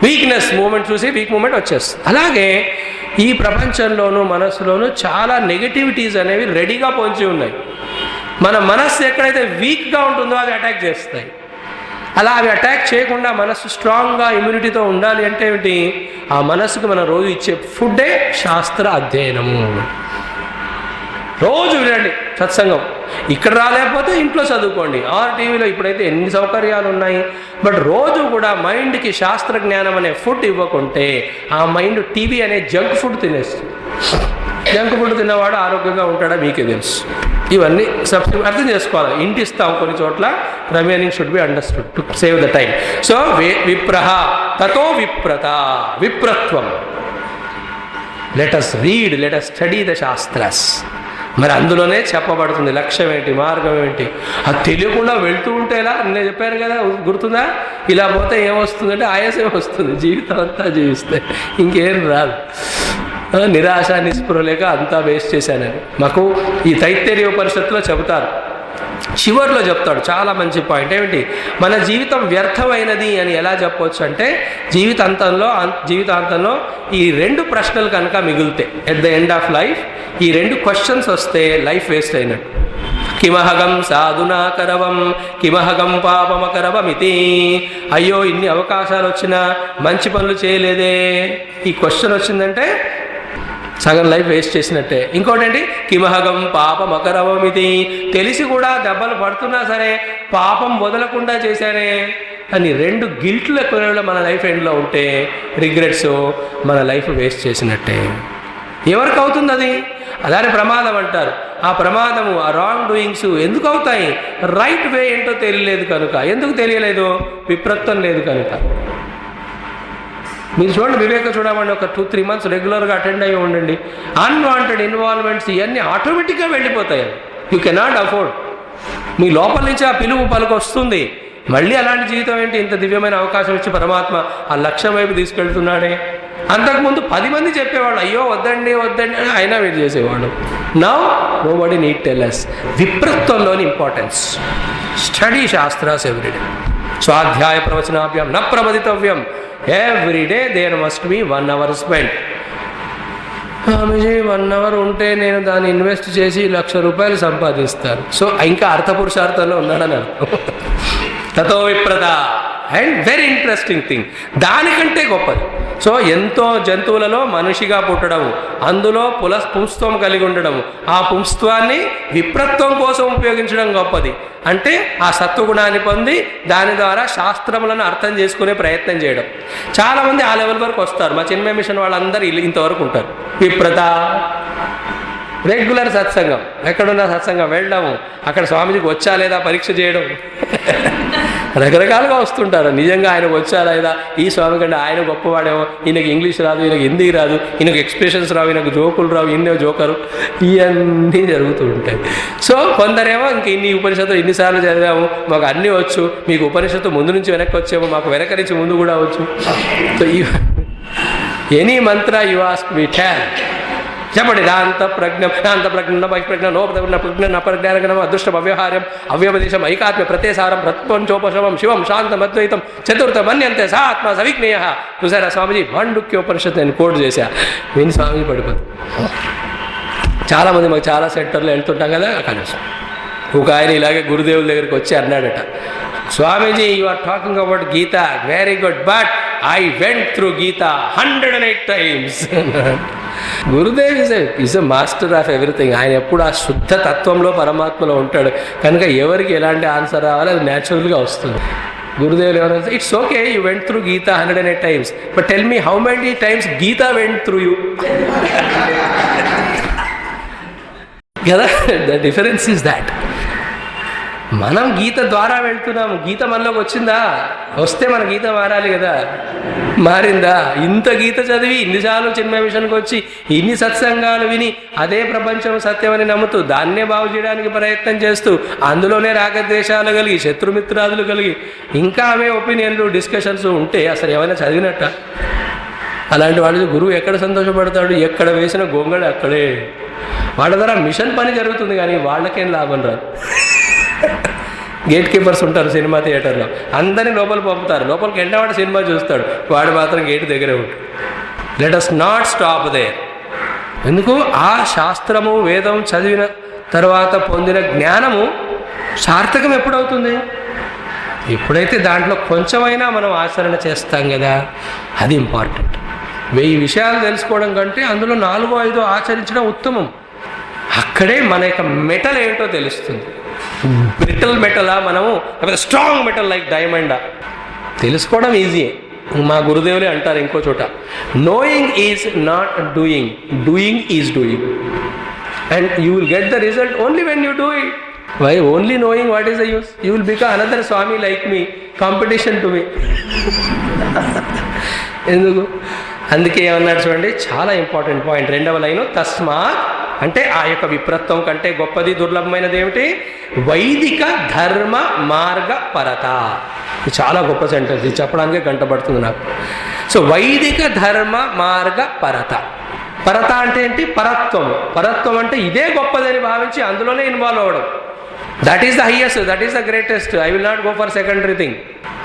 వీక్నెస్ మూమెంట్ చూసి వీక్ మూమెంట్ వచ్చేస్తుంది. అలాగే ఈ ప్రపంచంలోనూ మనస్సులోనూ చాలా నెగటివిటీస్ అనేవి రెడీగా పొంచి ఉన్నాయి. మన మనస్సు ఎక్కడైతే వీక్గా ఉంటుందో అవి అటాక్ చేస్తాయి. అలా అవి అటాక్ చేయకుండా మనస్సు స్ట్రాంగ్గా ఇమ్యూనిటీతో ఉండాలి అంటే ఏమిటి? ఆ మనస్సుకు మనం రోజు ఇచ్చే ఫుడ్డే శాస్త్ర అధ్యయనము. రోజు వినండి సత్సంగం. ఇక్కడ రాలేకపోతే ఇంట్లో చదువుకోండి, ఆర్ టీవీలో. ఇప్పుడైతే ఎన్ని సౌకర్యాలు ఉన్నాయి. బట్ రోజు కూడా మైండ్కి శాస్త్ర జ్ఞానం అనే ఫుడ్ ఇవ్వకుంటే ఆ మైండ్ టీవీ అనే జంక్ ఫుడ్ తినేస్తుంది. జంక్ ఫుడ్ తిన్నవాడు ఆరోగ్యంగా ఉంటాడా మీకే తెలుసు. ఇవన్నీ అర్థం చేసుకోవాలి. ఇంటి ఇస్తాం కొన్ని చోట్ల, remaining should be understood to save the time. So విప్రహ తతో విప్రత. విప్రత్వం. Let us read, let us study the Shastras. మరి అందులోనే చెప్పబడుతుంది లక్ష్యం ఏంటి, మార్గం ఏంటి. అది తెలియకుండా వెళ్తూ ఉంటే ఎలా, నేను చెప్పాను కదా, గుర్తుందా? ఇలా పోతే ఏమొస్తుందంటే ఆయాసం వస్తుంది, జీవితం అంతా జీవిస్తే ఇంకేం రాదు. నిరాశ నిస్పృహలేక అంతా వేస్ట్ చేశానని మాకు ఈ తైత్తరీయ ఉపనిషత్తులో చెబుతారు. చివర్లో చెప్తాడు చాలా మంచి పాయింట్. ఏమిటి, మన జీవితం వ్యర్థమైనది అని ఎలా చెప్పవచ్చు అంటే, జీవితాంతంలో ఈ 2 ప్రశ్నలు కనుక మిగిలితే, at the end of life ఈ 2 క్వశ్చన్స్ వస్తే లైఫ్ వేస్ట్ అయినట్టు. కిమహగం సాధునా కరవం కిమహగం పాపమకరవమితి. అయ్యో ఇన్ని అవకాశాలు వచ్చినా మంచి పనులు చేయలేదే, ఈ క్వశ్చన్ వచ్చిందంటే సగం లైఫ్ వేస్ట్ చేసినట్టే. ఇంకోటి ఏంటి, కిమహగం పాపమకరవమితి. తెలిసి కూడా దెబ్బలు పడుతున్నా సరే పాపం వదలకుండా చేశానే అని 2 గిల్ట్ల పిల్లలు మన లైఫ్ ఎండ్లో ఉంటే, రిగ్రెట్స్, మన లైఫ్ వేస్ట్ చేసినట్టే. ఎవరికి అవుతుంది అది? దాని ప్రమాదం అంటారు. ఆ ప్రమాదము, ఆ రాంగ్ డూయింగ్స్ ఎందుకు అవుతాయి? రైట్ వే ఏంటో తెలియలేదు కనుక. ఎందుకు తెలియలేదు? విప్రత్వం లేదు కనుక. మీరు చూడండి, వివేక చూడమండి, ఒక 2-3 months రెగ్యులర్గా అటెండ్ అయ్యి ఉండండి, అన్వాంటెడ్ ఇన్వాల్వ్మెంట్స్ ఇవన్నీ ఆటోమేటిక్గా వెళ్ళిపోతాయి. You cannot afford. మీ లోపల నుంచి ఆ పిలుపు పలుకు వస్తుంది. మళ్ళీ అలాంటి జీవితం ఏంటి? ఇంత దివ్యమైన అవకాశం ఇచ్చి పరమాత్మ ఆ లక్ష్యం వైపు తీసుకెళ్తున్నాడే. అంతకుముందు 10 మంది చెప్పేవాళ్ళు, అయ్యో వద్దండి వద్దండి అని, అయినా వీడు చేసేవాడు. Now nobody need tell us. విప్రత్వంలోని ఇంపార్టెన్స్. Study Shastras everyday. స్వాధ్యాయ ప్రవచనాభ్యాం న ప్రమదితవ్యం. Every day there must be 1 hour spend. Swamiji 1 hour ఉంటే నేను దాన్ని ఇన్వెస్ట్ చేసి ₹1,00,000 సంపాదిస్తాను. సో ఇంకా అర్థపురుషార్థంలో ఉన్నాడని అర్థం. తతో విప్రత. అండ్ వెరీ ఇంట్రెస్టింగ్ థింగ్, దానికంటే గొప్పది. సో ఎంతో జంతువులలో మనిషిగా పుట్టడము, అందులో పుంస్త్వం కలిగి ఉండడము, ఆ పుంస్త్వాన్ని విప్రత్వం కోసం ఉపయోగించడం గొప్పది. అంటే ఆ సత్వగుణాన్ని పొంది దాని ద్వారా శాస్త్రములను అర్థం చేసుకునే ప్రయత్నం చేయడం. చాలామంది ఆ లెవెల్ వరకు వస్తారు. మా చిన్మయ మిషన్ వాళ్ళందరూ ఇంతవరకు ఉంటారు. విప్రత, రెగ్యులర్ సత్సంగం, ఎక్కడున్న సత్సంగం వెళ్ళడము, అక్కడ స్వామీజీకి వచ్చా లేదా పరీక్ష చేయడం. రకరకాలుగా వస్తుంటారు. నిజంగా ఆయనకు వచ్చా లేదా, ఈ స్వామి కంటే ఆయన గొప్పవాడేమో, ఈయనకి ఇంగ్లీష్ రాదు, ఈయనకి హిందీ రాదు, ఈయనకు ఎక్స్ప్రెషన్స్ రావు, ఈయనకు జోకులు రావు, ఈయన జోకరు, ఇవన్నీ జరుగుతూ ఉంటాయి. సో కొందరేమో ఇంక ఇన్ని ఉపనిషత్తులు ఇన్నిసార్లు చదివాము, మాకు అన్నీ వచ్చు, మీకు ఉపనిషత్తు ముందు నుంచి వెనక్కి వచ్చేమో, మాకు వెనక నుంచి ముందు కూడా వచ్చు. So any Mantra you ask we tell. చెప్పండి. దాంత ప్రజ్ఞ శాంత ప్రజ్ఞ బహిప్రజ్ఞ నోపజ్ఞ ప్రజ్ఞ నపజ్ఞానం అదృష్టం అవ్యవహార్యం అవ్యవదేశం ఐకాత్మ్య ప్రత్యసారం ప్రత్పంచోపశమం శివం శాంతం అద్వైతం చతుర్థం అన్యంతే సా ఆత్మ సవిజ్ఞేయ. చూసారా స్వామిజీ మాండుక్యోపనిషత్తు నేను కోడ్ చేశా, విని స్వామిజీ పడిపోతుంది. చాలామంది మాకు చాలా సెంటర్లో వెళ్తుంటాం కదా, కనీసం ఒక ఆయన ఇలాగే గురుదేవుల దగ్గరికి వచ్చి అన్నాడట, Swamiji you are talking about Gita, very good, but I went through Gita 108 times. Gurudev is a master of everything. ఆయన ఎప్పుడు ఆ శుద్ధ తత్వంలో పరమాత్మలో ఉంటాడు కనుక ఎవరికి ఎలాంటి ఆన్సర్ రావాలో అది న్యాచురల్గా వస్తుంది. గురుదేవులు ఏమన్నా, it's okay you went through Gita 108 times, but tell me how many times Gita went through you. కదా, ద డిఫరెన్స్ ఈజ్ దాట్. మనం గీత ద్వారా వెళ్తున్నాము, గీత మనలోకి వచ్చిందా? వస్తే మన గీత మారాలి కదా, మారిందా? ఇంత గీత చదివి ఇన్నిసార్లు చిన్మయ మిషన్కి వచ్చి ఇన్ని సత్సంగాలు విని అదే ప్రపంచం సత్యమని నమ్ముతూ దాన్నే బాగు చేయడానికి ప్రయత్నం చేస్తూ అందులోనే రాగద్వేషాలు కలిగి శత్రుమిత్రాదులు కలిగి ఇంకా అవే ఒపీనియన్లు డిస్కషన్స్ ఉంటే అసలు ఏమైనా చదివినట్ట? అలాంటి వాళ్ళు గురువు ఎక్కడ సంతోషపడతాడు? ఎక్కడ వేసిన గొంగళ అక్కడే. వాళ్ళ ద్వారా మిషన్ పని జరుగుతుంది కానీ వాళ్ళకేం లాభం రాదు. గేట్ కీపర్స్ ఉంటారు సినిమా థియేటర్లో, అందరినీ లోపల పంపుతారు, లోపలికి ఎండవాడు సినిమా చూస్తాడు, వాడు మాత్రం గేట్ దగ్గరే ఉంటాడు. Let us not stop there. ఎందుకు? ఆ శాస్త్రము వేదం చదివిన తర్వాత పొందిన జ్ఞానము సార్థకం ఎప్పుడవుతుంది? ఎప్పుడైతే దాంట్లో కొంచెమైనా మనం ఆచరణ చేస్తాం కదా, అది ఇంపార్టెంట్. 1000 విషయాలు తెలుసుకోవడం కంటే అందులో 4-5 ఆచరించడం ఉత్తమం. అక్కడే మన యొక్క మెటల్ ఏంటో తెలుస్తుంది. బ్రిటల్ మెటలా మనము, లేకపోతే స్ట్రాంగ్ మెటల్ లైక్ డైమండా? తెలుసుకోవడం ఈజీయే. మా గురుదేవులే అంటారు ఇంకో చోట, knowing is not doing, doing is doing, and you will get the result only when you do it. Why only knowing, what is the use? You will become another swami like me, competition to me. ఎందుకు? అందుకే ఏమన్నాడు చూడండి, చాలా important point, 2వ line, తస్మాత్ అంటే ఆ యొక్క విప్రత్వం కంటే గొప్పది దుర్లభమైనది ఏమిటి? వైదిక ధర్మ మార్గ పరత. ఇది చాలా గొప్ప సెంటెన్స్, ఇది చెప్పడానికే గంట పడుతుంది నాకు. సో వైదిక ధర్మ మార్గ పరత. పరత అంటే ఏంటి? పరత్వం. పరత్వం అంటే ఇదే గొప్పదని భావించి అందులోనే ఇన్వాల్వ్ అవ్వడం. That is the highest, that is the greatest. I will not go for secondary thing.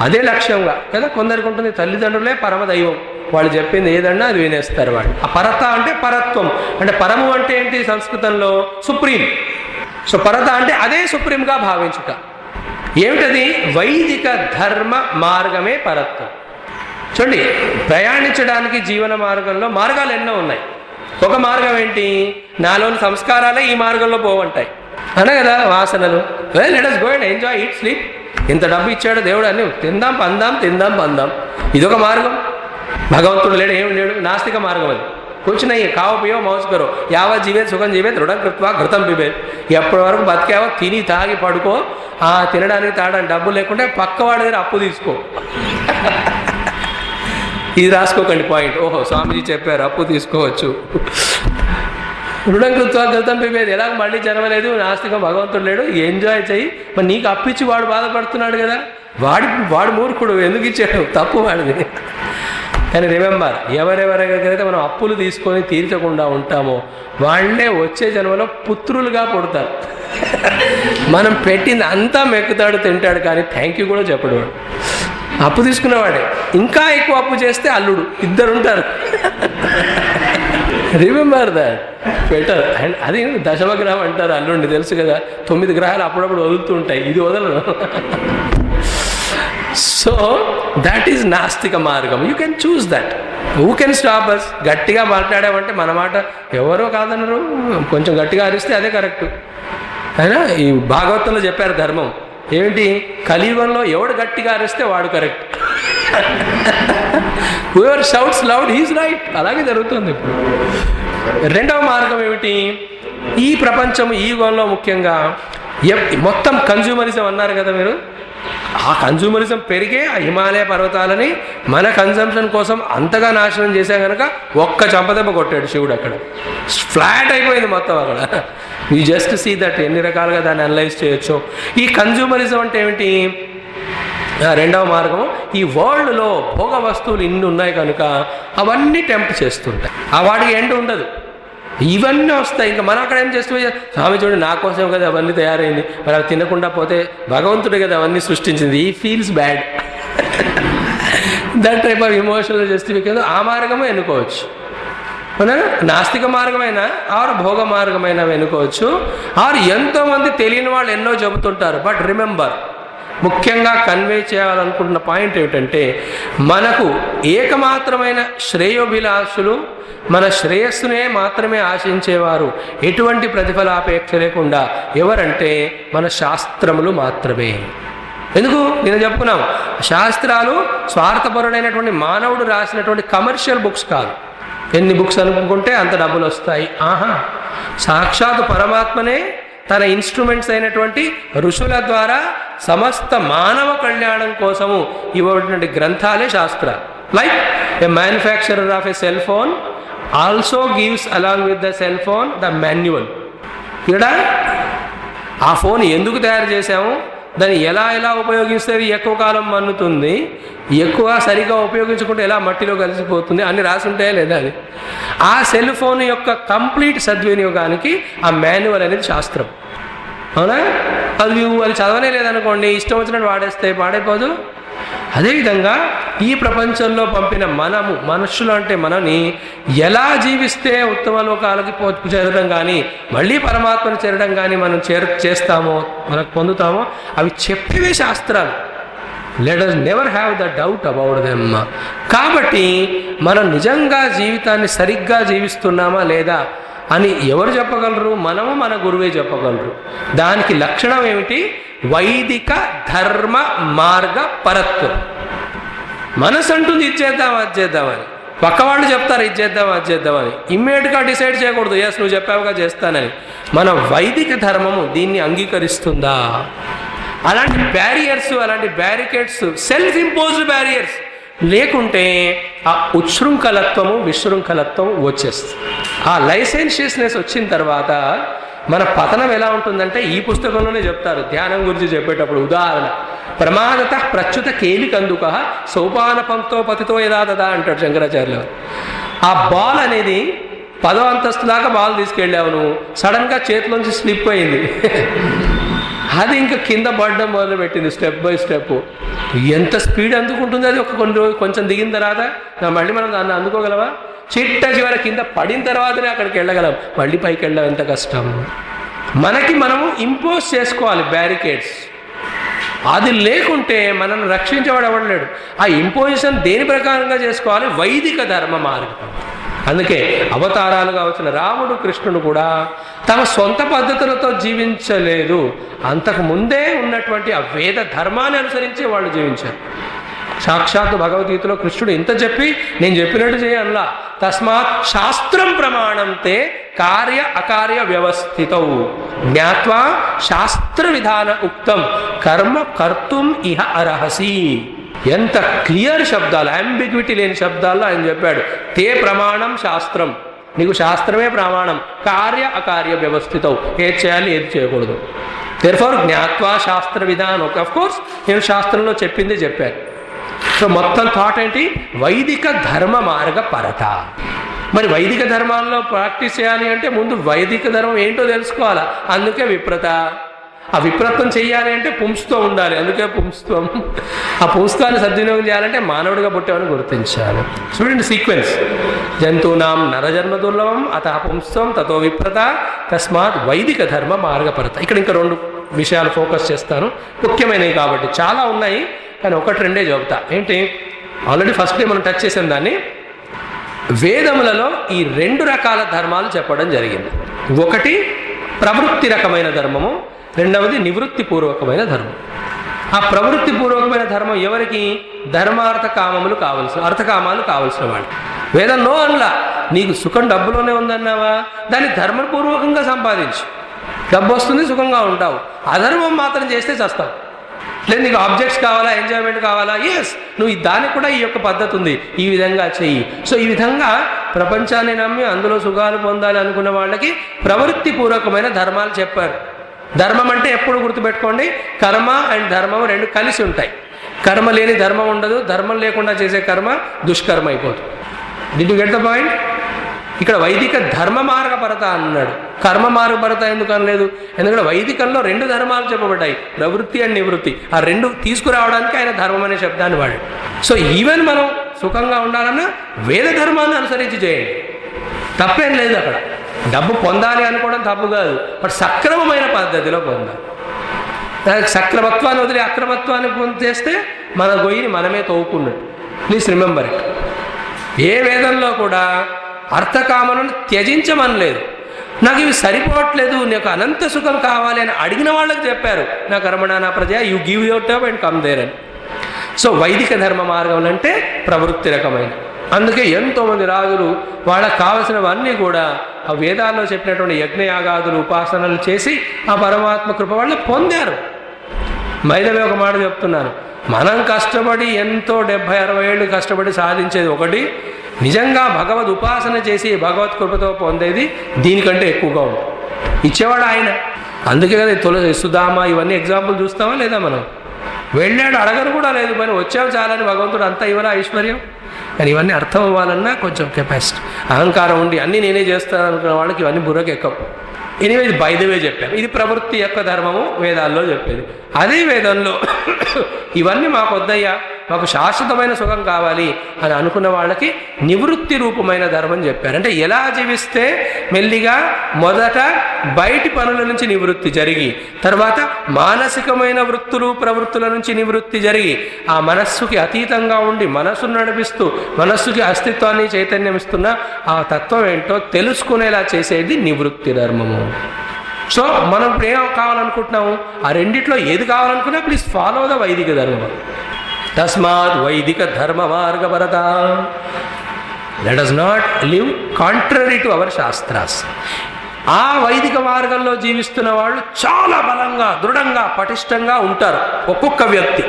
అదే లక్ష్యంగా కదా కొందరికి ఉంటుంది. తల్లిదండ్రులే పరమదైవం, వాళ్ళు చెప్పింది ఏదన్నా అది వినేస్తారు వాళ్ళు. ఆ పరత అంటే పరత్వం. అంటే పరము అంటే ఏంటి సంస్కృతంలో? సుప్రీం. సో పరత అంటే అదే సుప్రీంగా భావించుట. ఏమిటది? వైదిక ధర్మ మార్గమే పరత్వం. చూడండి, ప్రయాణించడానికి జీవన మార్గంలో మార్గాలు ఎన్నో ఉన్నాయి. ఒక మార్గం ఏంటి? నాలోని సంస్కారాలే ఈ మార్గంలో పోవంటాయి అనే కదా వాసనలు. Let us go and enjoy, eat, sleep. ఇంత డబ్బు ఇచ్చాడు దేవుడు అని తిందాం పందాం తిందాం పందాం, ఇదొక మార్గం. భగవంతుడు లేడు, ఏమి లేడు, నాస్తిక మార్గం అది. కూర్చున్నాయి కావు పియో మౌజ్ కరో యావ జీవేత్ సుఖం జీవేత్ దృఢం కృత్వా ఘృతం పిబేత్. ఎప్పటి వరకు బతికావో తిని తాగి పడుకో. ఆ తినడానికి తాగడానికి డబ్బు లేకుంటే పక్కవాడి దగ్గర అప్పు తీసుకో. ఇది రాసుకోకండి పాయింట్. ఓహో స్వామీజీ చెప్పారు అప్పు తీసుకోవచ్చు. రుణం కృత్వా ఘృతం పిబేత్. ఎలాగ మళ్ళీ జరగలేదు, నాస్తికం, భగవంతుడు లేడు, ఎంజాయ్ చెయ్యి. మరి నీకు అప్పిచ్చి వాడు బాధపడుతున్నాడు కదా, వాడు మూర్ఖుడు, ఎందుకు ఇచ్చాడు? తప్పు వాడిది. కానీ రిమెంబర్, ఎవరెవరైతే మనం అప్పులు తీసుకొని తీర్చకుండా ఉంటామో వాళ్ళే వచ్చే జన్మలో పుత్రులుగా పుడతారు. మనం పెట్టింది అంతా మెక్కుతాడు, తింటాడు, కానీ థ్యాంక్ యూ కూడా చెప్పడు వాడు. అప్పు తీసుకున్నవాడే. ఇంకా ఎక్కువ అప్పు చేస్తే అల్లుడు, ఇద్దరు ఉంటారు. Remember that better. అండ్ అది దశమగ్రహం అంటారు అల్లుడిని, తెలుసు కదా. 9 గ్రహాలు అప్పుడప్పుడు వదులుతూ ఉంటాయి, ఇది వదలరు. సో దట్ ఈజ్ నాస్తిక మార్గం. You can choose that. Who can stop us? గట్టిగా మాట్లాడామంటే మన మాట ఎవరో కాదనరు. కొంచెం గట్టిగా అరిస్తే అదే కరెక్ట్. అయినా ఈ భాగవతంలో చెప్పారు ధర్మం ఏమిటి? కలియుగంలో ఎవడు గట్టిగా అరిస్తే వాడు correct. Whoever shouts loud he's right. అలాగే జరుగుతుంది ఇప్పుడు. రెండవ మార్గం ఏమిటి? ఈ ప్రపంచం ఈ యుగంలో ముఖ్యంగా మొత్తం కన్జ్యూమరిజం అన్నారు కదా మీరు. ఆ కన్జ్యూమరిజం పెరిగే ఆ హిమాలయ పర్వతాలని మన కన్జంప్షన్ కోసం అంతగా నాశనం చేసా కనుక ఒక్క చంపదెబ్బ కొట్టాడు శివుడు. అక్కడ ఫ్లాట్ అయిపోయింది మొత్తం అక్కడ. యూ జస్ట్ సీ దట్ ఎన్ని రకాలుగా దాన్ని అనలైజ్ చేయొచ్చు. ఈ కన్జ్యూమరిజం అంటే ఏమిటి? రెండవ మార్గం, ఈ వరల్డ్లో భోగ వస్తువులు ఇన్ని ఉన్నాయి కనుక అవన్నీ టెంప్ట్ చేస్తుంటాయి. ఆ వాడికి ఎండ్ ఉండదు, ఇవన్నీ వస్తాయి. ఇంకా మనం అక్కడ ఏం చేస్తూ స్వామి చూడండి నా కోసం కదా అవన్నీ తయారైంది, మరి అవి తినకుండా పోతే భగవంతుడే కదా అవన్నీ సృష్టించింది. ఈ feels bad. That type of emotional justification. ఆ మార్గమే ఎన్నుకోవచ్చు. నాస్తిక మార్గమైనా ఆరు భోగ మార్గమైనా ఎన్నుకోవచ్చు. ఆరు ఎంతోమంది తెలియని వాళ్ళు ఎన్నో చెబుతుంటారు. బట్ రిమెంబర్, ముఖ్యంగా కన్వే చేయాలనుకుంటున్న పాయింట్ ఏమిటంటే, మనకు ఏకమాత్రమైన శ్రేయోభిలాషులు, మన శ్రేయస్సునే మాత్రమే ఆశించేవారు ఎటువంటి ప్రతిఫలాపేక్ష లేకుండా ఎవరంటే మన శాస్త్రములు మాత్రమే. ఎందుకు నేను చెప్పుకున్నాం, శాస్త్రాలు స్వార్థపరుడైనటువంటి మానవుడు రాసినటువంటి కమర్షియల్ బుక్స్ కాదు. ఎన్ని బుక్స్ అనుకుంటే అంత డబ్బులు వస్తాయి. సాక్షాత్ పరమాత్మనే తన ఇన్స్ట్రుమెంట్స్ అయినటువంటి ఋషుల ద్వారా సమస్త మానవ కళ్యాణం కోసము ఇవ్వబడినటువంటి గ్రంథాలే శాస్త్రాలు. Like a manufacturer of a cell phone also gives along with the cell phone the manual. ఇక్కడ ఆ ఫోన్ ఎందుకు తయారు చేశాము, దాన్ని ఎలా ఉపయోగిస్తే ఎక్కువ కాలం మన్నుతుంది, ఎక్కువ సరిగా ఉపయోగించుకుంటే ఎలా మట్టిలో కలిసిపోతుంది అని రాసి ఉంటాయా లేదా అని. ఆ సెల్ ఫోన్ యొక్క కంప్లీట్ సద్వినియోగానికి ఆ మాన్యువల్ అనేది శాస్త్రం. అవునా? అది చదవనే లేదనుకోండి, ఇష్టం వచ్చినట్టు వాడేస్తే పాడైపోదు. అదేవిధంగా ఈ ప్రపంచంలో పంపిన మనము, మనుషులు అంటే మనని ఎలా జీవిస్తే ఉత్తమ లోకాలకి చేరడం కానీ మళ్ళీ పరమాత్మను చేరడం కానీ మనం చేస్తామో, మనకు పొందుతామో, అవి చెప్పేవే శాస్త్రాలు. Let us never have the doubt about them. కాబట్టి మనం నిజంగా జీవితాన్ని సరిగ్గా జీవిస్తున్నామా లేదా అని ఎవరు చెప్పగలరు? మనము, మన గురువే చెప్పగలరు. దానికి లక్షణం ఏమిటి? వైదిక ధర్మ మార్గ పరత్వం. మనసు అంటుంది ఇది చేద్దాం అది చేద్దామని, పక్కవాళ్ళు చెప్తారు ఇది చేద్దాం అది చేద్దామని. ఇమ్మీడియట్గా డిసైడ్ చేయకూడదు, ఎస్ నువ్వు చెప్పావుగా చేస్తానని. మన వైదిక ధర్మము దీన్ని అంగీకరిస్తుందా? అలాంటి బ్యారియర్స్, అలాంటి బ్యారికేడ్స్, సెల్ఫ్ ఇంపోజ్డ్ బ్యారియర్స్ లేకుంటే ఆ ఉచ్ఛృంఖలత్వము విశృంఖలత్వం వచ్చేస్తుంది. ఆ లైసెన్షియస్నెస్ వచ్చిన తర్వాత మన పతనం ఎలా ఉంటుందంటే ఈ పుస్తకంలోనే చెప్తారు ధ్యానం గురించి చెప్పేటప్పుడు. ఉదాహరణ, ప్రమాదత ప్రచ్యుత కేలికందుక సోపాన పంక్తో పతితో యథాతథ అంటాడు శంకరాచార్యులు. ఆ బాల్ అనేది 10వ అంతస్తు దాకా బాల్ తీసుకెళ్ళావు నువ్వు, సడన్గా చేతిలోంచి స్లిప్ అయింది, అది ఇంకా కింద పడడం మొదలుపెట్టింది స్టెప్ బై స్టెప్. ఎంత స్పీడ్ అందుకుంటుంది అది ఒక కొన్ని రోజులు కొంచెం దిగిన తర్వాత. మళ్ళీ మనం దాన్ని అందుకోగలవా? చిట్ట చివర కింద పడిన తర్వాతనే అక్కడికి వెళ్ళగలం. మళ్ళీ పైకి వెళ్ళడం ఎంత కష్టం. మనకి మనము ఇంపోజ్ చేసుకోవాలి బ్యారికేడ్స్. అది లేకుంటే మనల్ని రక్షించేవాడు ఎవడలేడు. ఆ ఇంపోజిషన్ దేని ప్రకారంగా చేసుకోవాలి? వైదిక ధర్మ మార్గం. అందుకే అవతారాలుగా వచ్చిన రాముడు కృష్ణుడు కూడా తమ సొంత పద్ధతులతో జీవించలేదు. అంతకు ముందే ఉన్నటువంటి ఆ వేద ధర్మాన్ని అనుసరించి వాళ్ళు జీవించారు. సాక్షాత్తు భగవద్గీతలో కృష్ణుడు ఇంత చెప్పి నేను చెప్పినట్టు చేయాలా. తస్మాత్ శాస్త్రం ప్రమాణంతే కార్య అకార్య వ్యవస్థితౌ జ్ఞాత్వా శాస్త్ర విధాన ఉక్తం కర్మ కర్తుం ఇహ అర్హసి. ఎంత క్లియర్ శబ్దాలు, అంబిగ్విటీ లేని శబ్దాల్లో ఆయన చెప్పాడు. తే ప్రమాణం శాస్త్రం, నీకు శాస్త్రమే ప్రమాణం. కార్య అకార్య వ్యవస్థితౌ, ఏది చేయాలి ఏది చేయకూడదు. దేర్ఫోర్ జ్ఞాత్వా శాస్త్ర విధానం. ఆఫ్ కోర్స్ నేను శాస్త్రంలో చెప్పింది చెప్పాను. సో మొత్తం థాట్ ఏంటి? వైదిక ధర్మ మార్గ పరత. మరి వైదిక ధర్మాల్లో ప్రాక్టీస్ చేయాలి అంటే ముందు వైదిక ధర్మం ఏంటో తెలుసుకోవాలా. అందుకే విప్రత. ఆ విప్రత్వం చేయాలి అంటే పుంస్తో ఉండాలి. అందుకే పుంస్త్వం. ఆ పుంస్త్వాన్ని సద్వినియోగం చేయాలంటే మానవుడిగా పుట్టామని గుర్తించాలి. చూడండి సీక్వెన్స్. జంతువునాం నరజన్మ దుర్లభం అత పుంస్త్వం తతో విప్రత తస్మాత్ వైదిక ధర్మ మార్గపరత. ఇక్కడ ఇంకా 2 విషయాలు ఫోకస్ చేస్తాను, ముఖ్యమైనవి కాబట్టి. చాలా ఉన్నాయి కానీ 1-2 చెబుతా. ఏంటి? ఆల్రెడీ ఫస్ట్ డే మనం టచ్ చేసాం దాన్ని. వేదములలో ఈ 2 రకాల ధర్మాలు చెప్పడం జరిగింది. ఒకటి ప్రవృత్తి రకమైన ధర్మము, రెండవది నివృత్తి పూర్వకమైన ధర్మం. ఆ ప్రవృత్తి పూర్వకమైన ధర్మం ఎవరికి? ధర్మార్థ కామములు కావలసిన, అర్థకామాలు కావలసిన వాళ్ళు. వేదంలో అనలా నీకు సుఖం డబ్బులోనే ఉందన్నావా, దాన్ని ధర్మపూర్వకంగా సంపాదించు, డబ్బు వస్తుంది, సుఖంగా ఉంటావు. అధర్మం మాత్రం చేస్తే చస్తావు. లేదు నీకు ఆబ్జెక్ట్స్ కావాలా, ఎంజాయ్మెంట్ కావాలా, ఎస్ నువ్వు దానికి కూడా ఈ యొక్క పద్ధతి ఉంది, ఈ విధంగా చెయ్యి. సో ఈ విధంగా ప్రపంచాన్ని నమ్మి అందులో సుఖాలు పొందాలి అనుకున్న వాళ్ళకి ప్రవృత్తి పూర్వకమైన ధర్మాలు చెప్పారు. ధర్మం అంటే ఎప్పుడు గుర్తుపెట్టుకోండి, కర్మ అండ్ ధర్మం 2 కలిసి ఉంటాయి. కర్మ లేని ధర్మం ఉండదు, ధర్మం లేకుండా చేసే కర్మ దుష్కర్మ అయిపోతుంది. Did you get the point? ఇక్కడ వైదిక ధర్మ మార్గపరత అన్నాడు, కర్మ మార్గపరత ఎందుకు అనలేదు? ఎందుకంటే వైదికంలో 2 ధర్మాలు చెప్పబడ్డాయి, ప్రవృత్తి అండ్ నివృత్తి. ఆ 2 తీసుకురావడానికి ఆయన ధర్మం అనే శబ్దాన్ని వాడాడు. సో ఈవెన్ మనం సుఖంగా ఉండాలన్నా వేద ధర్మాన్ని అనుసరించి చేయండి, తప్పేం లేదు. అక్కడ డబ్బు పొందాలి అనుకోవడం తప్పు కాదు, బట్ సక్రమమైన పద్ధతిలో పొందాలి. సక్రమత్వాన్ని వదిలి అక్రమత్వాన్ని చేస్తే మన గొయ్యిని మనమే తవ్వుకున్నట్టు. Please remember it. ఏ వేదంలో కూడా అర్థకామలను త్యజించమనలేదు. నాకు ఇవి సరిపోవట్లేదు, నాకు అనంత సుఖం కావాలి అని అడిగిన వాళ్ళకి చెప్పారు, నా కర్మణ నా ప్రజ, you give your term and come there అని. సో వైదిక ధర్మ మార్గం అంటే ప్రవృత్తి రకమైన. అందుకే ఎంతోమంది రాజులు వాళ్ళకి కావలసినవన్నీ కూడా ఆ వేదాల్లో చెప్పినటువంటి యజ్ఞయాగాదులు ఉపాసనలు చేసి ఆ పరమాత్మ కృప వాళ్ళు పొందారు. మైదవే ఒక మాట చెప్తున్నాను, మనం కష్టపడి ఎంతో 70-60 ఏళ్ళు కష్టపడి సాధించేది ఒకటి, నిజంగా భగవద్ ఉపాసన చేసి భగవత్ కృపతో పొందేది దీనికంటే ఎక్కువగా ఉంది. ఇచ్చేవాడు ఆయన. అందుకే కదా తులసి సుధామ ఇవన్నీ ఎగ్జాంపుల్ చూస్తామా లేదా? మనం వెళ్ళాడు, అడగరు కూడా లేదు, మరి వచ్చావు చాలని భగవంతుడు అంతా ఇవ్వరా ఐశ్వర్యం. కానీ ఇవన్నీ అర్థం అవ్వాలన్నా కొంచెం కెపాసిటీ, అహంకారం ఉండి అన్నీ నేనే చేస్తాను అనుకున్న వాళ్ళకి ఇవన్నీ బుర్రకి ఎక్కవు. ఎనివే ఇది బై ద వే చెప్పాను, ఇది ప్రవృత్తి యొక్క ధర్మము వేదాల్లో చెప్పేది. అదే వేదంలో ఇవన్నీ మాకు వద్దయ్యా, మాకు శాశ్వతమైన సుఖం కావాలి అని అనుకున్న వాళ్ళకి నివృత్తి రూపమైన ధర్మం చెప్పారు. అంటే ఎలా జీవిస్తే మెల్లిగా మొదట బయటి పనుల నుంచి నివృత్తి జరిగి, తర్వాత మానసికమైన వృత్తులు ప్రవృత్తుల నుంచి నివృత్తి జరిగి, ఆ మనస్సుకి అతీతంగా ఉండి మనస్సును నడిపిస్తూ మనస్సుకి అస్తిత్వాన్ని చైతన్యం ఇస్తున్న ఆ తత్వం ఏంటో తెలుసుకునేలా చేసేది నివృత్తి ధర్మము. సో మనం ఇప్పుడు ఏం కావాలనుకుంటున్నాము? ఆ రెండిట్లో ఏది కావాలనుకున్నా ప్లీజ్ ఫాలో ద వైదిక ధర్మం. తస్మాత్ వైదిక ధర్మ మార్గపరత. Let us not live contrary to our Shastras. ఆ వైదిక మార్గంలో జీవిస్తున్న వాళ్ళు చాలా బలంగా, దృఢంగా, పటిష్టంగా ఉంటారు ఒక్కొక్క వ్యక్తి.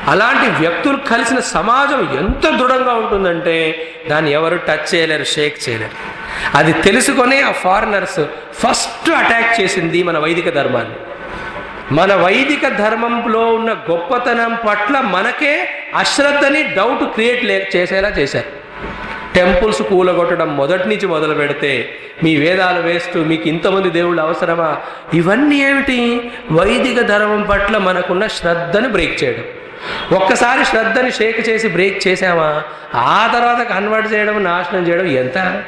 అలాంటి వ్యక్తులు కలిసిన సమాజం ఎంత దృఢంగా ఉంటుందంటే దాన్ని ఎవరు టచ్ చేయలేరు, షేక్ చేయలేరు. అది తెలుసుకొని ఆ ఫారినర్స్ ఫస్ట్ అటాక్ చేసింది మన వైదిక ధర్మాన్ని. మన వైదిక ధర్మంలో ఉన్న గొప్పతనం పట్ల మనకే అశ్రద్ధని, డౌట్ క్రియేట్ చేసేలా చేశారు. టెంపుల్స్ కూలగొట్టడం మొదటి నుంచి మొదలు పెడితే, మీ వేదాలు వేస్తూ మీకు ఇంతమంది దేవుళ్ళు అవసరమా, ఇవన్నీ ఏమిటి? వైదిక ధర్మం పట్ల మనకున్న శ్రద్ధను బ్రేక్ చేయడం. ఒక్కసారి శ్రద్ధని షేక్ చేసి బ్రేక్ చేసామా, ఆ తర్వాత కన్వర్ట్ చేయడం, నాశనం చేయడం ఎంత.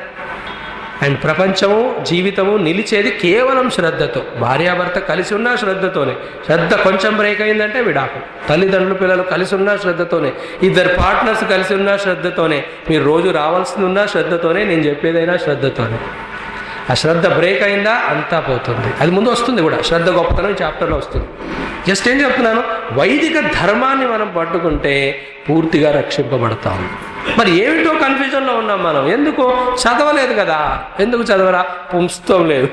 అండ్ ప్రపంచము, జీవితము నిలిచేది కేవలం శ్రద్ధతో. భార్యాభర్త కలిసి ఉన్నా శ్రద్ధతోనే. శ్రద్ధ కొంచెం బ్రేక్ అయిందంటే విడాకు. తల్లిదండ్రులు పిల్లలు కలిసి ఉన్నా శ్రద్ధతోనే. ఇద్దరు పార్ట్నర్స్ కలిసి ఉన్నా శ్రద్ధతోనే. మీరు రోజు రావాల్సింది ఉన్నా శ్రద్ధతోనే. నేను చెప్పేదైనా శ్రద్ధతోనే. ఆ శ్రద్ధ బ్రేక్ అయిందా అంతా పోతుంది. అది ముందు వస్తుంది కూడా, శ్రద్ధ గొప్పతనం ఈ చాప్టర్లో వస్తుంది. జస్ట్ ఏం చెప్తున్నాను, వైదిక ధర్మాన్ని మనం పట్టుకుంటే పూర్తిగా రక్షింపబడతాం. మరి ఏమిటో కన్ఫ్యూజన్లో ఉన్నాం మనం. ఎందుకు? చదవలేదు కదా. ఎందుకు చదవరా? పుంస్తం లేదు.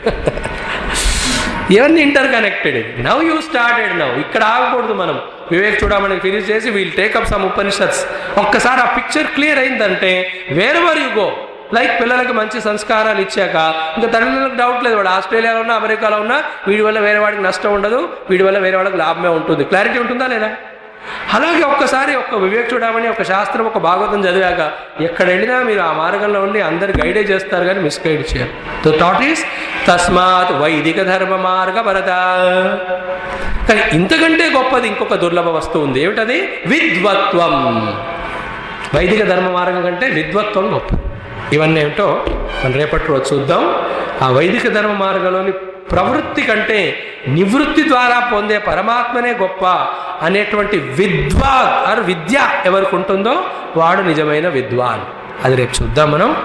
ఇవన్నీ inter connected. Now you started. Now ఇక్కడ ఆగకూడదు మనం. వివేక్ చూడమని ఫినిష్ చేసి వీల్ టేకప్ సమ్ ఉపనిషత్స్. ఒక్కసారి ఆ పిక్చర్ క్లియర్ అయిందంటే wear ever you go, like పిల్లలకి మంచి సంస్కారాలు ఇచ్చాక ఇంకా తల్లిదండ్రులకు డౌట్ లేదు. వాడు ఆస్ట్రేలియాలో ఉన్నా, అమెరికాలో ఉన్నా, వీడి వల్ల వేరే వాడికి నష్టం ఉండదు, వీడి వల్ల వేరే వాళ్ళకి లాభమే ఉంటుంది. క్లారిటీ ఉంటుందా లేదా? అలాగే ఒక్కసారి ఒక వివేక్ చూడమని, ఒక శాస్త్రం, ఒక భాగవతం చదివాక ఎక్కడ వెళ్ళినా మీరు ఆ మార్గంలో ఉండి అందరు గైడే చేస్తారు కానీ మిస్గైడ్ చేయరు. ద థాట్ ఈస్ తస్మాత్ వైదిక ధర్మ మార్గ భరత. కానీ ఇంతకంటే గొప్పది ఇంకొక దుర్లభ వస్తువు ఉంది. ఏమిటది? విద్వత్వం. వైదిక ధర్మ మార్గం కంటే విద్వత్వం గొప్ప. ఇవన్నీ ఏమిటో మనం రేపటి రోజు చూద్దాం. ఆ వైదిక ధర్మ మార్గంలోని ప్రవృత్తి కంటే నివృత్తి ద్వారా పొందే పరమాత్మనే గొప్ప అనేటువంటి విద్య ఎవరికి ఉంటుందో వాడు నిజమైన విద్వాన్. అది రేపు చూద్దాం మనం.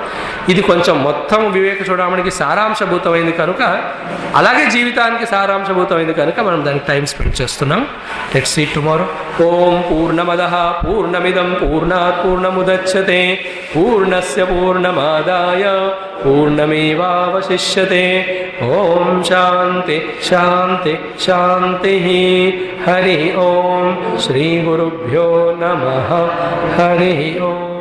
ఇది కొంచెం మొత్తం వివేక చూడడానికి సారాంశభూతమైంది కనుక, అలాగే జీవితానికి సారాంశభూతమైంది కనుక మనం దానికి టైం స్పెండ్ చేస్తున్నాం. Let's see tomorrow. ఓం పూర్ణమదః పూర్ణమిదం పూర్ణాత్ పూర్ణముదచ్యతే పూర్ణస్య పూర్ణమాదాయ పూర్ణమేవావశిష్యతే. ఓం శాంతి శాంతి శాంతి. హరి ఓం. శ్రీ గురుభ్యో నమః. హరి ఓం.